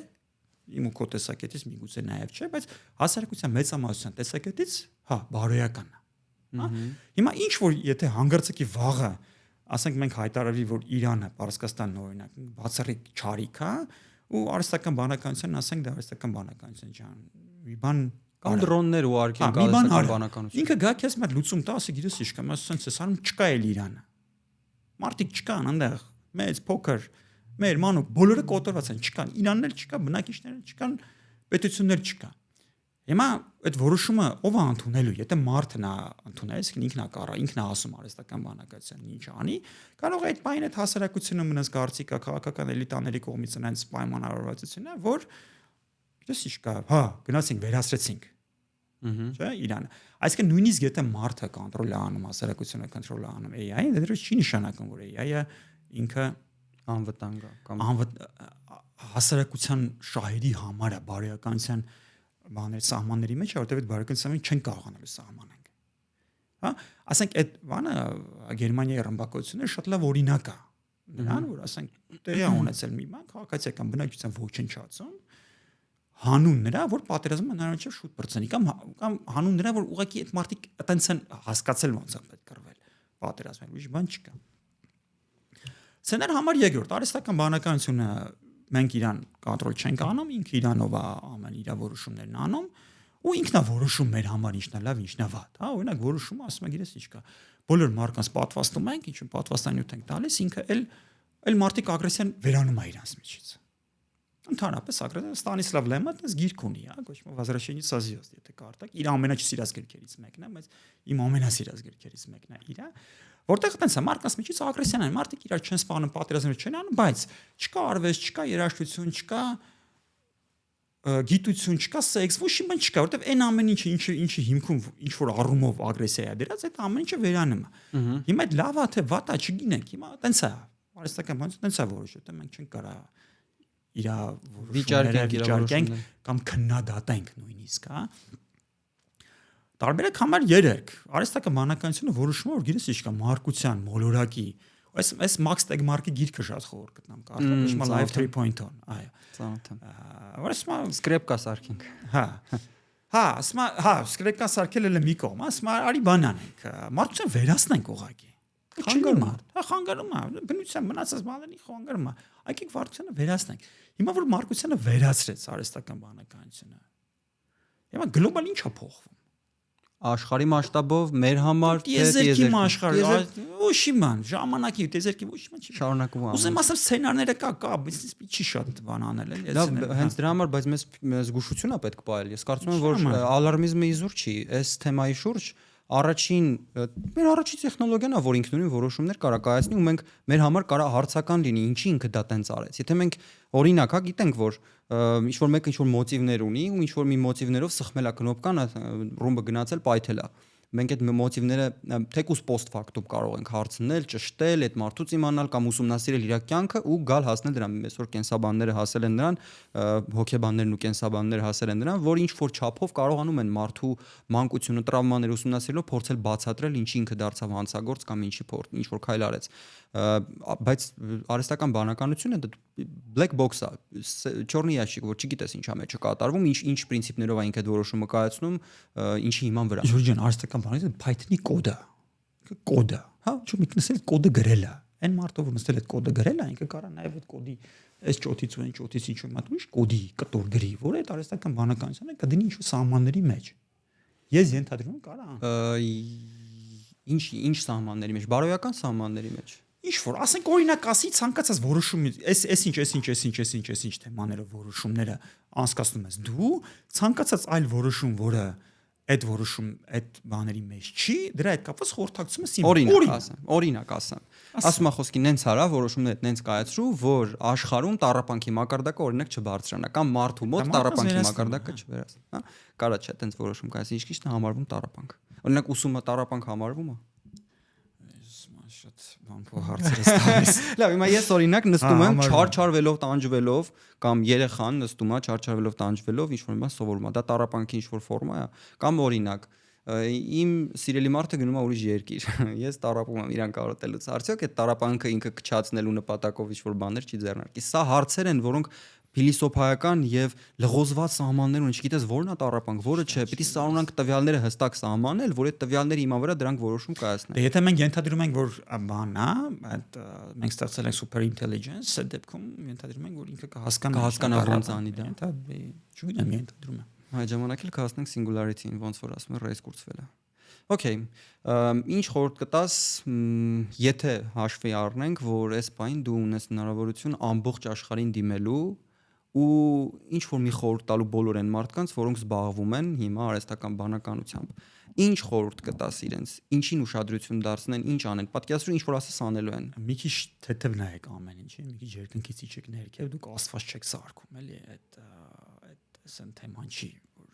Իմ ու քո տեսակետից միգուցե նաև չէ, բայց հասարակության մեծամասնության տեսակետից, հա, բարոյական է։ Հա։ Հիմա ինչ որ եթե հանգրծակի վաղը, ասենք մենք հայտարարվի, որ Իրանը, Պարսկաստանն օրինակ, բացառիկ չարիք է, ու արհեստական բանականության ասենք դա արհեստական բանականություն ջան, մի բան կամ դրոններ ու արքեն արհեստական բանականություն։ Ինքը գա քեզ մոտ լուծում տա, ասի գիտես ինչ կամ ասես սեսանում չկա էլ Իրանը։ Մարդիկ չկան այնտեղ, մեծ փոքր մեր մանուկ բոլորը կոտորված են, չկան, Իրանն էլ չկա, բնակիչները չկան, պետություններ չկա։ Հիմա այդ որոշումը ով է ընդունելու, եթե մարդն է ընդունել, ինքն է կարա, ինքն է ասում արհեստական բանականության ինչ անի, կարող է այդ պայն այդ հասարակությունը մնաց կարծիքա քաղաքական էլիտաների կողմից այնց պայմանավորվածությունն է, որ դες ինչ կա, հա, գնացինք, վերացրեցինք։ Չէ՞, Իրանը։ Այսինքն նույնիսկ եթե մարդը կոնտրոլ է անում, հասարակությունը կոնտրոլ է անում AI-ին, դա դեռ չի նշանակում, որ AI-ը ինքը անվտանգ է կամ հասարակության շահերի համար է բարոյականության բաներ սահմանների մեջ, որտեղ այդ բարոյականությունը չեն կարողանալու սահմանենք։ Հա, ասենք այդ բանը Գերմանիայի ռմբակոծությունը շատ լավ օրինակ է։ նրան, որ ասենք տեղի ունեցել մի բան, քաղաքացիական բնակչության ոչնչացում, հանուն նրա, որ պատերազմը հնարավորինչև շուտ բրծենի կամ հանուն նրա, որ ուղղակի այդ մարդիկ այտենց են հասկացել ոնց է պետք կռվել պատերազմը, ուրիշ բան չկա։ Սցենար համար երկրորդ արհեստական բանականությունը մենք իրան կոնտրոլ չենք անում, ինքը իրանով է ամեն իր որոշումներն անում ու ինքն է որոշում մեր համար ինչն է լավ, ինչն է վատ, հա, օրինակ որոշումը ասում է գիտես ինչ կա։ Բոլոր մարդկանց պատվաստում ենք, ինչու պատվաստանյութ ենք տալիս, ինքը էլ մարդիկ ագրեսիան վերանում է իրանց միջից։ Ընդհանրապես ագրեսիան Ստանիսլավ Լեմը դες գիրք ունի, հա, կոչվում Возвращение со звезд, եթե կարդաք, իր ամենաչսիրած գրքերից մեկն է, բայց իմ ամենասիրած գրքերից մեկն է իր, որտեղ տենց է մարդկանց միջից ագրեսիան են, մարդիկ իրար չեն սպանում, պատերազմներ չեն անում, բայց չկա արվեստ, չկա երաժշտություն, չկա գիտություն, չկա սեքս, ոչ մի բան չկա, որտեղ այն ամեն ինչի հիմքում ինչ որ առումով ագրեսիա է դրած, այդ ամեն ինչը վերանում է։ Հիմա այդ լավա թե վատա չգինենք, հիմա տենց է, արհեստական բանից տենց է որոշում, թե մենք չենք կարա իր վիճարկենք կամ քննադատենք նույնիսկ, հա։ Տարբերակ համար 3 արհեստական բանականությունը որոշում է, որ գիտես ինչ կա մարկության, մոլորակի, այս Max Tegmark-ի գիրքը շատ խոր գտնամ կարդամ, նշում է Life 3.0, այո։ Ծանոթ եմ։ Որսմա սկրեպկա սարքինք։ Հա, սկրեպկա սարքել էլ մի կողմ, ասма արի բան անենք, մարդկության վերացնենք ուղղակի։ Խանգարում է, հա, խանգարում է, բնության մնացած բաների խանգարում է։ Այգիք մարդկությանը վերացնենք։ Հիմա որ մարդկությանը վերացրեց արհեստական բանականությունը։ Հիմա գլոբալ ինչ է փոխվում։ Աշխարհի մասշտաբով մեր համար տիեզերքի աշխարհը ոչ իման ժամանակի տիեզերքի ոչ իման չի շարունակվում է։ Ուզեմ ասեմ սցենարները կա, բայց չի շատ բան անել էլի։ Դա հենց դրա համար, բայց մեզ զգուշություն է պետք պահել։ Ես կարծում եմ, որ ալարմիզմը իզուր չի, այս թեմայի շուրջ մեր առաջին տեխնոլոգիան է, որ ինքնուրույն որոշումներ կարա կայացնի ու մենք մեր համար կարա հարցական լինի, ինչի ինքը դա տենց արեց։ Եթե մենք օրինակ, հա, գիտենք, որ ինչ որ մեկը ինչ որ մոտիվներ ունի ու ինչ որ մի մոտիվներով սխմել է կնոպկան, ռումբը գնացել, պայթել է։ Մենք այդ մոտիվները թեկուզ post factum կարող ենք հարցնել, ճշտել, այդ մարդուց իմանալ կամ ուսումնասիրել իր կյանքը ու գալ հասնել դրան։ Այսօր կենսաբանները հասել են նրան, հոգեբաններն ու կենսաբանները հասել են նրան, որ ինչ որ չափով կարողանում են մարդու մանկությունը, տրավմաները ուսումնասիրելով փորձել բացատրել ինչի ինքը դարձավ հանցագործ կամ ինչ որ քայլ արեց։ Բայց արհեստական բանականությունը դա black box է, չորնի ящик, որ չգիտես ինչա մեջ է կատարվում, ինչ պրինցիպներով է ինքը որոշումը կայացնում, ինչի հիման վրա։ Ժորժյան, արհեստական բանականությունը Python-ի կոդ է, հա, չէ՞ մեկնեսել կոդը գրել է։ Այն մարդը որ նստել այդ կոդը գրել է, ինքը կարա նաև այդ կոդի այս ճոթից ու այն ճոթից ինչ-որ մատույց կոդի կտոր գրի, որ այդ արհեստական բանականությունը կդնի ինչ-որ սահմանների մեջ։ Ես ենթադրում եմ կարա։ Ինչ սահմանների մեջ, բարոյական սահմանների մեջ։ Ինչ որ, ասենք օրինակ ասի ցանկացած որոշում, այս ինչ թեմաներով որոշումները անցկացնում ես դու, ցանկացած այլ որոշում, որը այդ որոշում այդ բաների մեջ չի, դրա հետ կապված խորհրդակցում ես օրինակ ասեմ։ Ասում խոսքի նենց արա որոշումները նենց կայացրու, որ աշխարհում տառապանքի մակարդակը օրինակ չբարձրանա կամ մարդու մոտ տառապանքի մակարդակը չվերացնի, հա։ Կարա չէ, տենց որոշում կայացնի, ինչ ճիշտ է համարվում տառապանք։ Օրինակ ուսումը տառապանք համարվում է։ Շատ բամփո հարցեր ես տալիս։ Լավ, հիմա ես օրինակ նստում եմ չարչարվելով, տանջվելով կամ երեխան նստում է չարչարվելով, տանջվելով, ինչ որ մի բան սովորում է, դա տառապանքի ինչ որ ֆորմա է, կամ օրինակ իմ սիրելի մարդը գնում է ուրիշ երկիր։ Ես տառապում եմ իրան կարոտելուց։ Արդյոք այդ տառապանքը ինքը կչացնելու նպատակով ինչ որ բաներ չի ձեռնարկի։ Սա հարցեր են, որոնք փիլիսոփայական եւ լղոզված սահմաններ ունեն, չգիտես որն է տառապանք, որը չէ, պիտի սառնանք տվյալները հստակ սահմանել, որ այդ տվյալների հիման վրա դրանք որոշում կայացնեն։ Եթե մենք ենթադրում ենք, որ բան է, այդ մենք ստացել ենք super intelligence, այդ դեպքում ենթադրում ենք, որ ինքը կհասկանա ոնց անի դա։ Չգիտեմ, ենթադրում եմ։ Այդ ժամանակ էլ կհասնենք singularity-ին, ոնց որ ասում են race կուրծվել է։ Okay, ինչ խորհուրդ կտաս, եթե հաշվի առնենք, որ այս բան դու ունես հնարավորություն ամբողջ աշխարհին դիմելու ու ինչ որ մի խորհուրդ տալու բոլոր այն մարդկանց, որոնք զբաղվում են հիմա արհեստական բանականությամբ։ Ինչ խորհուրդ կտաս իրենց, ինչին ուշադրություն դարձնեն, ինչ անեն։ Պատկերացրու ինչ որ ասես անելու են։ Մի քիչ թեթև նայեք ամեն ինչի, մի քիչ երկնքից իջեք ներքև, դուք աստված չեք սարքում, էլի, այդ ասեն թեման չի, որ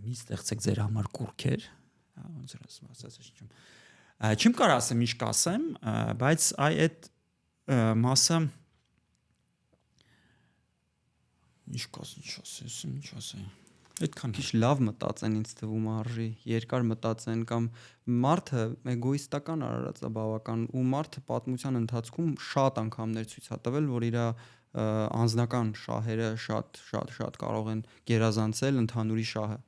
մի ստեղծեք ձեր համար կուրքեր, ոնց որ ասած չեմ։ Չեմ կարող ասեմ ինչ կասեմ, բայց այդ մասը ինչ ասեմ։ Այդքան քիչ լավ մտածեն ինձ թվում արժի, երկար մտածեն կամ մարդը էգոիստական արարած է բավական ու մարդը պատմության ընթացքում շատ անգամներ ցույց է տվել, որ իր անձնական շահերը շատ կարող են գերազանցել ընդհանուրի շահը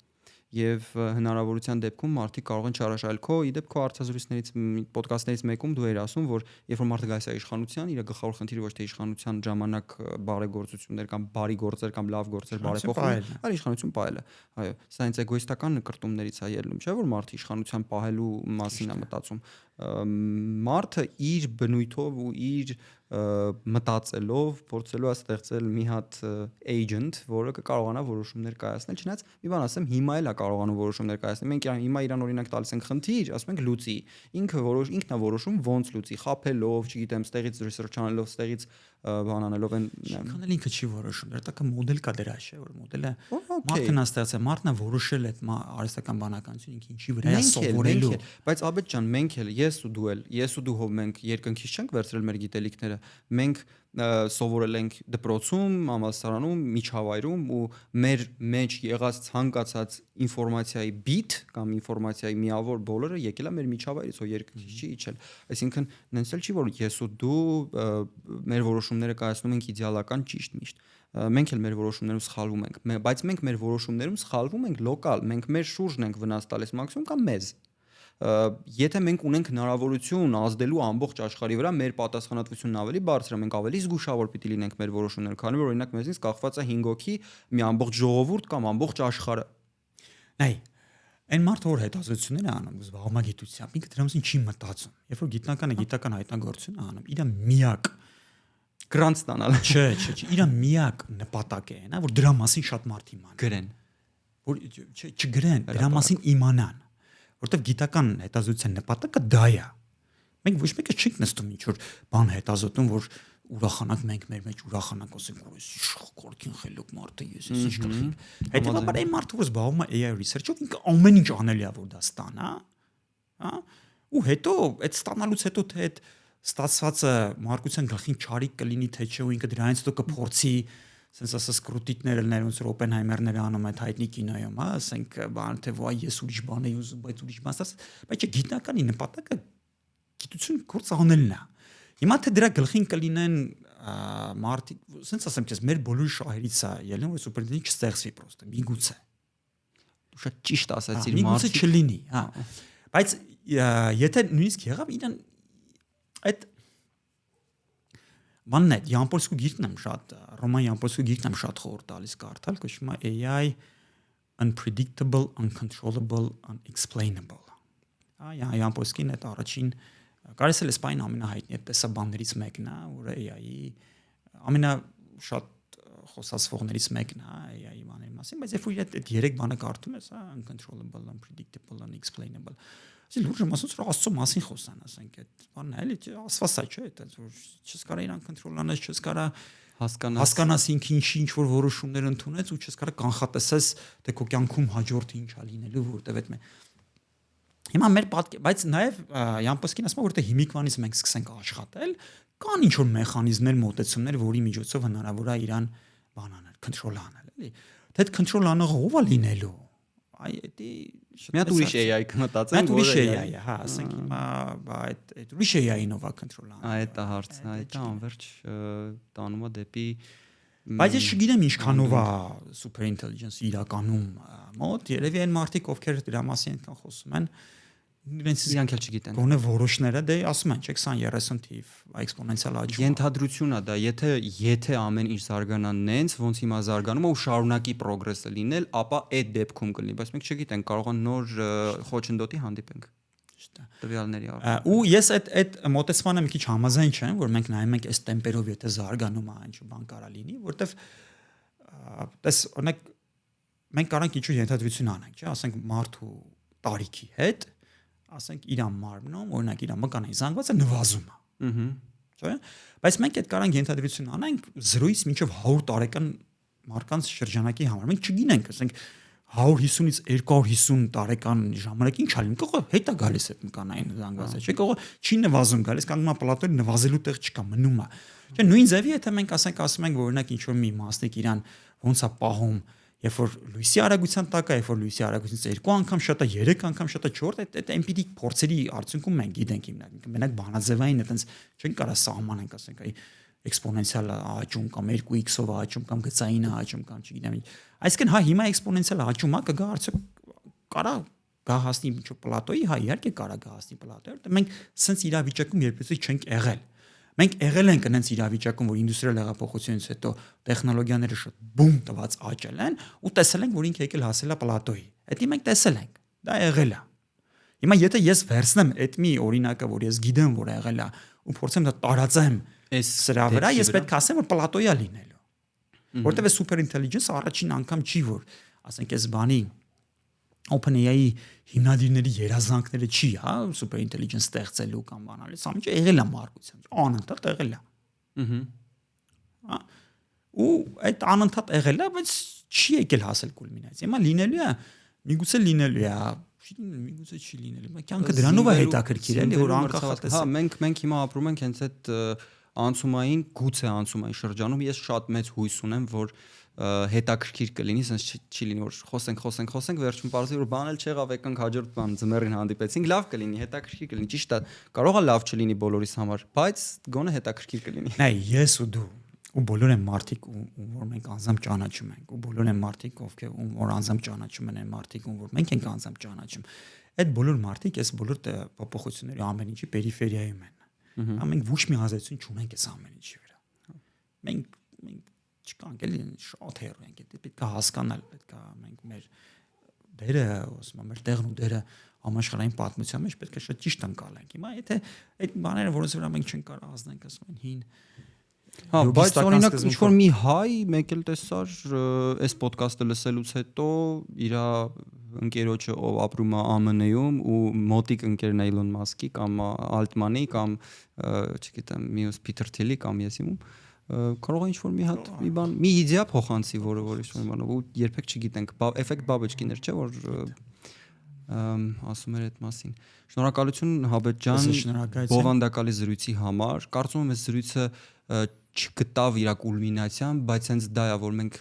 եւ հնարավորության դեպքում մարդիկ կարող են չարաշահել քո իդեպ քո արցազրույցներից ոդկասթներից մեկում դու ես ասում որ երբ որ մարդը գալիս է իշխանության իր գլխավոր խնդիրը ոչ թե իշխանության ժամանակ բարեգործություններ կամ բարի գործեր կամ լավ գործեր բարեփոխել այլ իշխանություն պահելը այո սա ինձ էգոիստական նկրտումներից է ելնում չէ որ մարդը իշխանության պահելու մասին է մտածում մարդը իր բնույթով ու իր մտածելով փորձելու է ստեղծել մի հատ agent, որը կկարողանա որոշումներ կայացնել, չնայած մի բան ասեմ, հիմա էլ է կարողանում որոշումներ կայացնել։ Մենք հիմա իրան օրինակ տալիս ենք խնդիր, ասում ենք լուծի։ Ինքն է որոշում ոնց լուծի, խափելով, չգիտեմ, ստեղից research անելով, ստեղից բան անելով են քանել ինքը չի որոշում, դրա տակը մոդել կա դրա չէ, որ մոդելը մարդն է ստեղծել, մարդն է որոշել այդ արհեստական բանականությունը ինքը ինչի վրա է սովորելու։ Բայց Աբետ ջան, մենք էլ ես ու դու հով մենք երկնքից չենք վերցրել մեր գիտելիքները։ Մենք սովորել ենք դպրոցում, համալսարանում, միջավայրում ու մեր մեջ եղած ցանկացած ինֆորմացիայի բիթ կամ ինֆորմացիայի միավոր բոլորը եկել է մեր միջավայրից, ո երկնքից չի իջել։ Այսինքն նենց էլ չի որ ես ու դու մեր որոշումները կայացնում ենք իդեալական ճիշտ միշտ։ Մենք էլ մեր որոշումներում սխալվում ենք, բայց մենք մեր որոշումներում սխալվում ենք լոկալ, մենք մեր շուրջն ենք վնաս տալիս մաքսիմում կամ մեզ։ Եթե մենք ունենք հնարավորություն ազդելու ամբողջ աշխարհի վրա, մեր պատասխանատվությունն ավելի բարձր է, մենք ավելի զգուշավոր պիտի լինենք մեր որոշումները, քանի որ օրինակ մեզնից կախված է 5 հոգի, մի ամբողջ ժողովուրդ կամ ամբողջ աշխարհը։ Նայ, այն մարդը որ հետազոտություններ է անում, զբաղմագիտությամբ, ինքը դրա մասին չի մտածում։ Երբ որ գիտական հայտնագործություն է անում, իր միակ գրանտ ստանալ։ Չէ, իր միակ նպատակը է, նա որ դրա մասին շատ մարդ իմանան։ Գրեն։ Որ չգրեն, դրա մասին իմանան։ Որտեվ գիտական հետազոտության նպատակը դա է։ Մենք ոչ մեկը չենք նստում ինչ որ բան հետազոտում, որ ուրախանանք մենք մեր մեջ ուրախանանք ասենք որ էս իշխ կորքին խելոք մարդը ես ինչ գլխիկ։ Հետևաբար այն մարդը որ զբաղվում է AI research-ով ինքը ամեն ինչ անելի է որ դա ստանա, հա։ Ու հետո այդ ստանալուց հետո թե այդ ստացվածը մարկության գլխին չարիք կլինի թե չէ ու ինքը դրանից հետո կփորձի sense ասես կրուտիկները լներ ոնց որ Օպենհայմերները անում այդ հայտնի կինոյում, հա, ասենք բան թե ոայ ես ուրիշ բան եմ ուզում, բայց ուրիշ բան ասած, բայց գիտնականի նպատակը գիտություն գործ անելն է։ Հիմա թե դրա գլխին կլինեն մարդիկ, sense ասեմ քեզ մեր բոլոր շահերից է ելնում որ սուպերինտենդենտ չստեղծվի պրոստը, միգուցե։ Դու շատ ճիշտ ասացիր, մարդիկ չլինի, հա։ Բայց եթե նույնիսկ եղավ իրան այդ բանն է, Յամպոլսկու գիրքն եմ շատ, Ռոման Յամպոլսկու գիրքն եմ շատ խորհուրդ տալիս կարդալ, կոչվում է AI unpredictable, uncontrollable, unexplainable։ Յամպոլսկին այդ առաջին կարես էլ սպայն ամենահայտնի տեսաբաններից մեկն է, որը AI-ի ամենաշատ խոսացվողներից մեկն է AI-ի բաների մասին, բայց երբ որ այդ 3 բանը կարդում ես, uncontrollable, unpredictable, unexplainable Այսինքն լուրջ մասից որ Աստծո մասին խոսան, ասենք այդ բանն է, էլի ասված է, չէ՞, այդպես որ չես կարա իրան կոնտրոլ անես, չես կարա հասկանաս ինքը ինչ որ որոշումներ ընդունեց ու չես կարա կանխատեսես թե քո կյանքում հաջորդը ինչ է լինելու, որտեվ այդ հիմա մեր բայց նաև Յամպոսկին ասում է որտեղ հիմիկվանից մենք սկսենք աշխատել, կան ինչ որ մեխանիզմներ, մոտեցումներ, որի միջոցով հնարավոր է իրան բան անել, կոնտրոլ անել, էլի։ Թե այդ կոնտրոլ անողը ով է լինելու այ դա մի հատ ուրիշ AI կմտածեն, որ AI է, հա, ասենք հիմա այդ ուրիշ AI-ին ով է կոնտրոլանում։ Այդ է հարցը, այդ է անverջ տանում է դեպի Բայց ես չգիտեմ ինչքանով է super intelligence իրականում մոտ, երևի այն մարդիկ ովքեր դրա մասին այնքան խոսում են, իրանք էլ չգիտեն։ Գոնե որոշները դե ասում են, չէ, 20-30 թիվ էքսպոնենցիալ աճում։ Ենթադրություն է դա, եթե ամեն ինչ զարգանա նենց, ոնց հիմա զարգանում է ու շարունակի պրոգրեսը լինել, ապա այդ դեպքում կլինի, բայց մենք չգիտենք, կարող է նոր խոչընդոտի հանդիպենք։ Տվյալների առումով։ Ու ես այդ մոտեցմանը մի քիչ համաձայն չեմ, որ մենք նայում ենք այս տեմպերով եթե զարգանում է, ինչ բան կարա լինի, որտեվ տես օրինակ մենք կարանք ինչ-որ ենթադրություն անենք, չէ, ասենք մարդու տարիքի հետ ասենք իր մարմնում, օրինակ իր մկանային զանգվածը նվազում է։ Չէ՞։ Բայց մենք այդ կարանք ենթադրություն անենք 0-ից մինչև 100 տարեկան մարդկանց շրջանակի համար։ Մենք չգինենք, ասենք 150-ից 250 տարեկան ժամանակ ինչ ալին, կողը հետա գալիս այդ մկանային զանգվածը, չէ՞, կողը չի նվազում գալիս, կանգնում է պլատոյի նվազելու տեղ չկա, մնում է։ Չէ՞, նույն ձևի եթե մենք ասենք ասում ենք, որ օրինակ ինչ որ մի մասնիկ իրան ոնց է պահում Երբ որ լույսի արագության տակ է, երբ որ լույսի արագությունից 2 անգամ շատ է, 3 անգամ շատ է, 4 այդ էմպիրիկ փորձերի արդյունքում մենք գիտենք հիմնականում մենակ բանաձևային այտենց չեն կարա սահմանենք, ասենք, այ էքսպոնենցիալ աճում կամ 2x-ով աճում կամ գծային աճում կամ չգիտեմ։ Այսինքն հա հիմա էքսպոնենցիալ աճումը կգա արդյոք կարա գա հասնի ինչ-որ պլատոյի, հա իհարկե կարա գա հասնի պլատոյի, որտեղ մենք սենց իրավիճակում երբևէ չենք եղել։ Մենք եղել ենք այնց իրավիճակում, որ ինդուստրիալ հեղափոխությունից հետո տեխնոլոգիաները շատ բում տված աճել են ու տեսել ենք, որ ինքը եկել հասել է պլատոյի։ Դա մենք տեսել ենք։ Դա եղել է։ Հիմա եթե ես վերցնեմ այդ մի օրինակը, որ ես գիտեմ, որ եղել է, ու փորձեմ դա տարածեմ այս սրա վրա, ես պետք է ասեմ, որ պլատոյի է լինելու։ Որտեւ է super intelligence առաջին անգամ չի, որ ասենք այս բանի OpenAI-ի հիմնադիրների երազանքները չի, հա, super intelligence ստեղծելու կամ բանալի, սա ինչ եղել է մարգության, անընդհատ եղել է։ Հա։ Ու այդ անընդհատ եղել է, բայց չի եկել հասել կուլմինացիա։ Հիմա լինելու է, միգուցե լինելու է, միգուցե չի լինելու։ Բայց կյանքը դրանով է հետաքրքիր, էլի, որ անկախատես։ Հա, մենք հիմա ապրում ենք հենց այդ անցումային, գուցե անցումային շրջանում ես շատ մեծ հույս ունեմ, որ հետաքրքիր կլինի, sense չի լինի որ խոսենք, վերջում պարզվի որ բան էլ չեղավ, եկանք հաջորդ բան ձմեռին հանդիպեցինք, լավ կլինի, հետաքրքիր կլինի, ճիշտ է, կարող է լավ չլինի բոլորիս համար, բայց գոնե հետաքրքիր կլինի։ Նայ, ես ու դու ու բոլոր են մարդիկ որ մենք անձամբ ճանաչում ենք, ու բոլոր են մարդիկ ովքեր որ անձամբ ճանաչում են մարդիկ որ մենք ենք անձամբ ճանաչում, այդ բոլոր մարդիկ այս բոլոր փոփոխությունների ամեն ինչի պերիֆերիայում են։ Մենք ոչ մի ազդեցություն չունենք այս ամեն ինչի վրա։ Մենք չկանք էլի շատ հեռու ենք, դա պետք է հասկանալ, պետք է մենք մեր դերը, ասում եմ, մեր տեղն ու դերը համաշխարհային պատմության մեջ պետք է շատ ճիշտ անցալենք։ Հիմա եթե այդ բաները, որոնց վրա մենք չենք կարող ազդենք, ասում են հին հա, բայց օրինակ ինչ որ մի հայ մեկ էլ տեսար այս ոդկասթը լսելուց հետո իր ընկերոջը ով ապրում է ԱՄՆ-ում ու մոտիկ ընկերն է Elon Musk-ի կամ Altman-ի կամ չգիտեմ մյուս Peter Thiel-ի կամ ես իմում կարող է ինչ-որ մի հատ մի բան մի իդեա փոխանցի, որը ինչ-որ բանով ու երբեք չգիտենք, էֆեկտ Բաբեջկին էր, չէ՞ որ ասում էր այդ մասին։ Շնորհակալություն Հաբետ ջան բովանդակալի զրույցի համար։ Կարծում եմ այս զրույցը չգտավ իր կուլմինացիան, բայց հենց դա է, որ մենք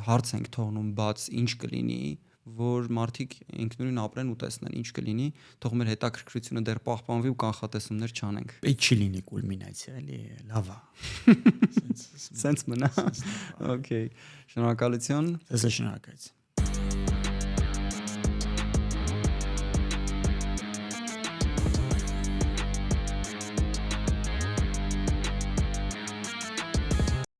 հարց ենք թողնում բաց ինչ կլինի, որ մարդիկ ինքնուրույն ապրեն ու տեսնեն ինչ կլինի, թող մեր հետաքրքրությունը դեռ պահպանվի ու կանխատեսումներ չանենք։ Պետք չի լինի կուլմինացիա, էլի լավ է։ Սենց մնա։ Okay։ Շնորհակալություն։ Ձեզ շնորհակալություն։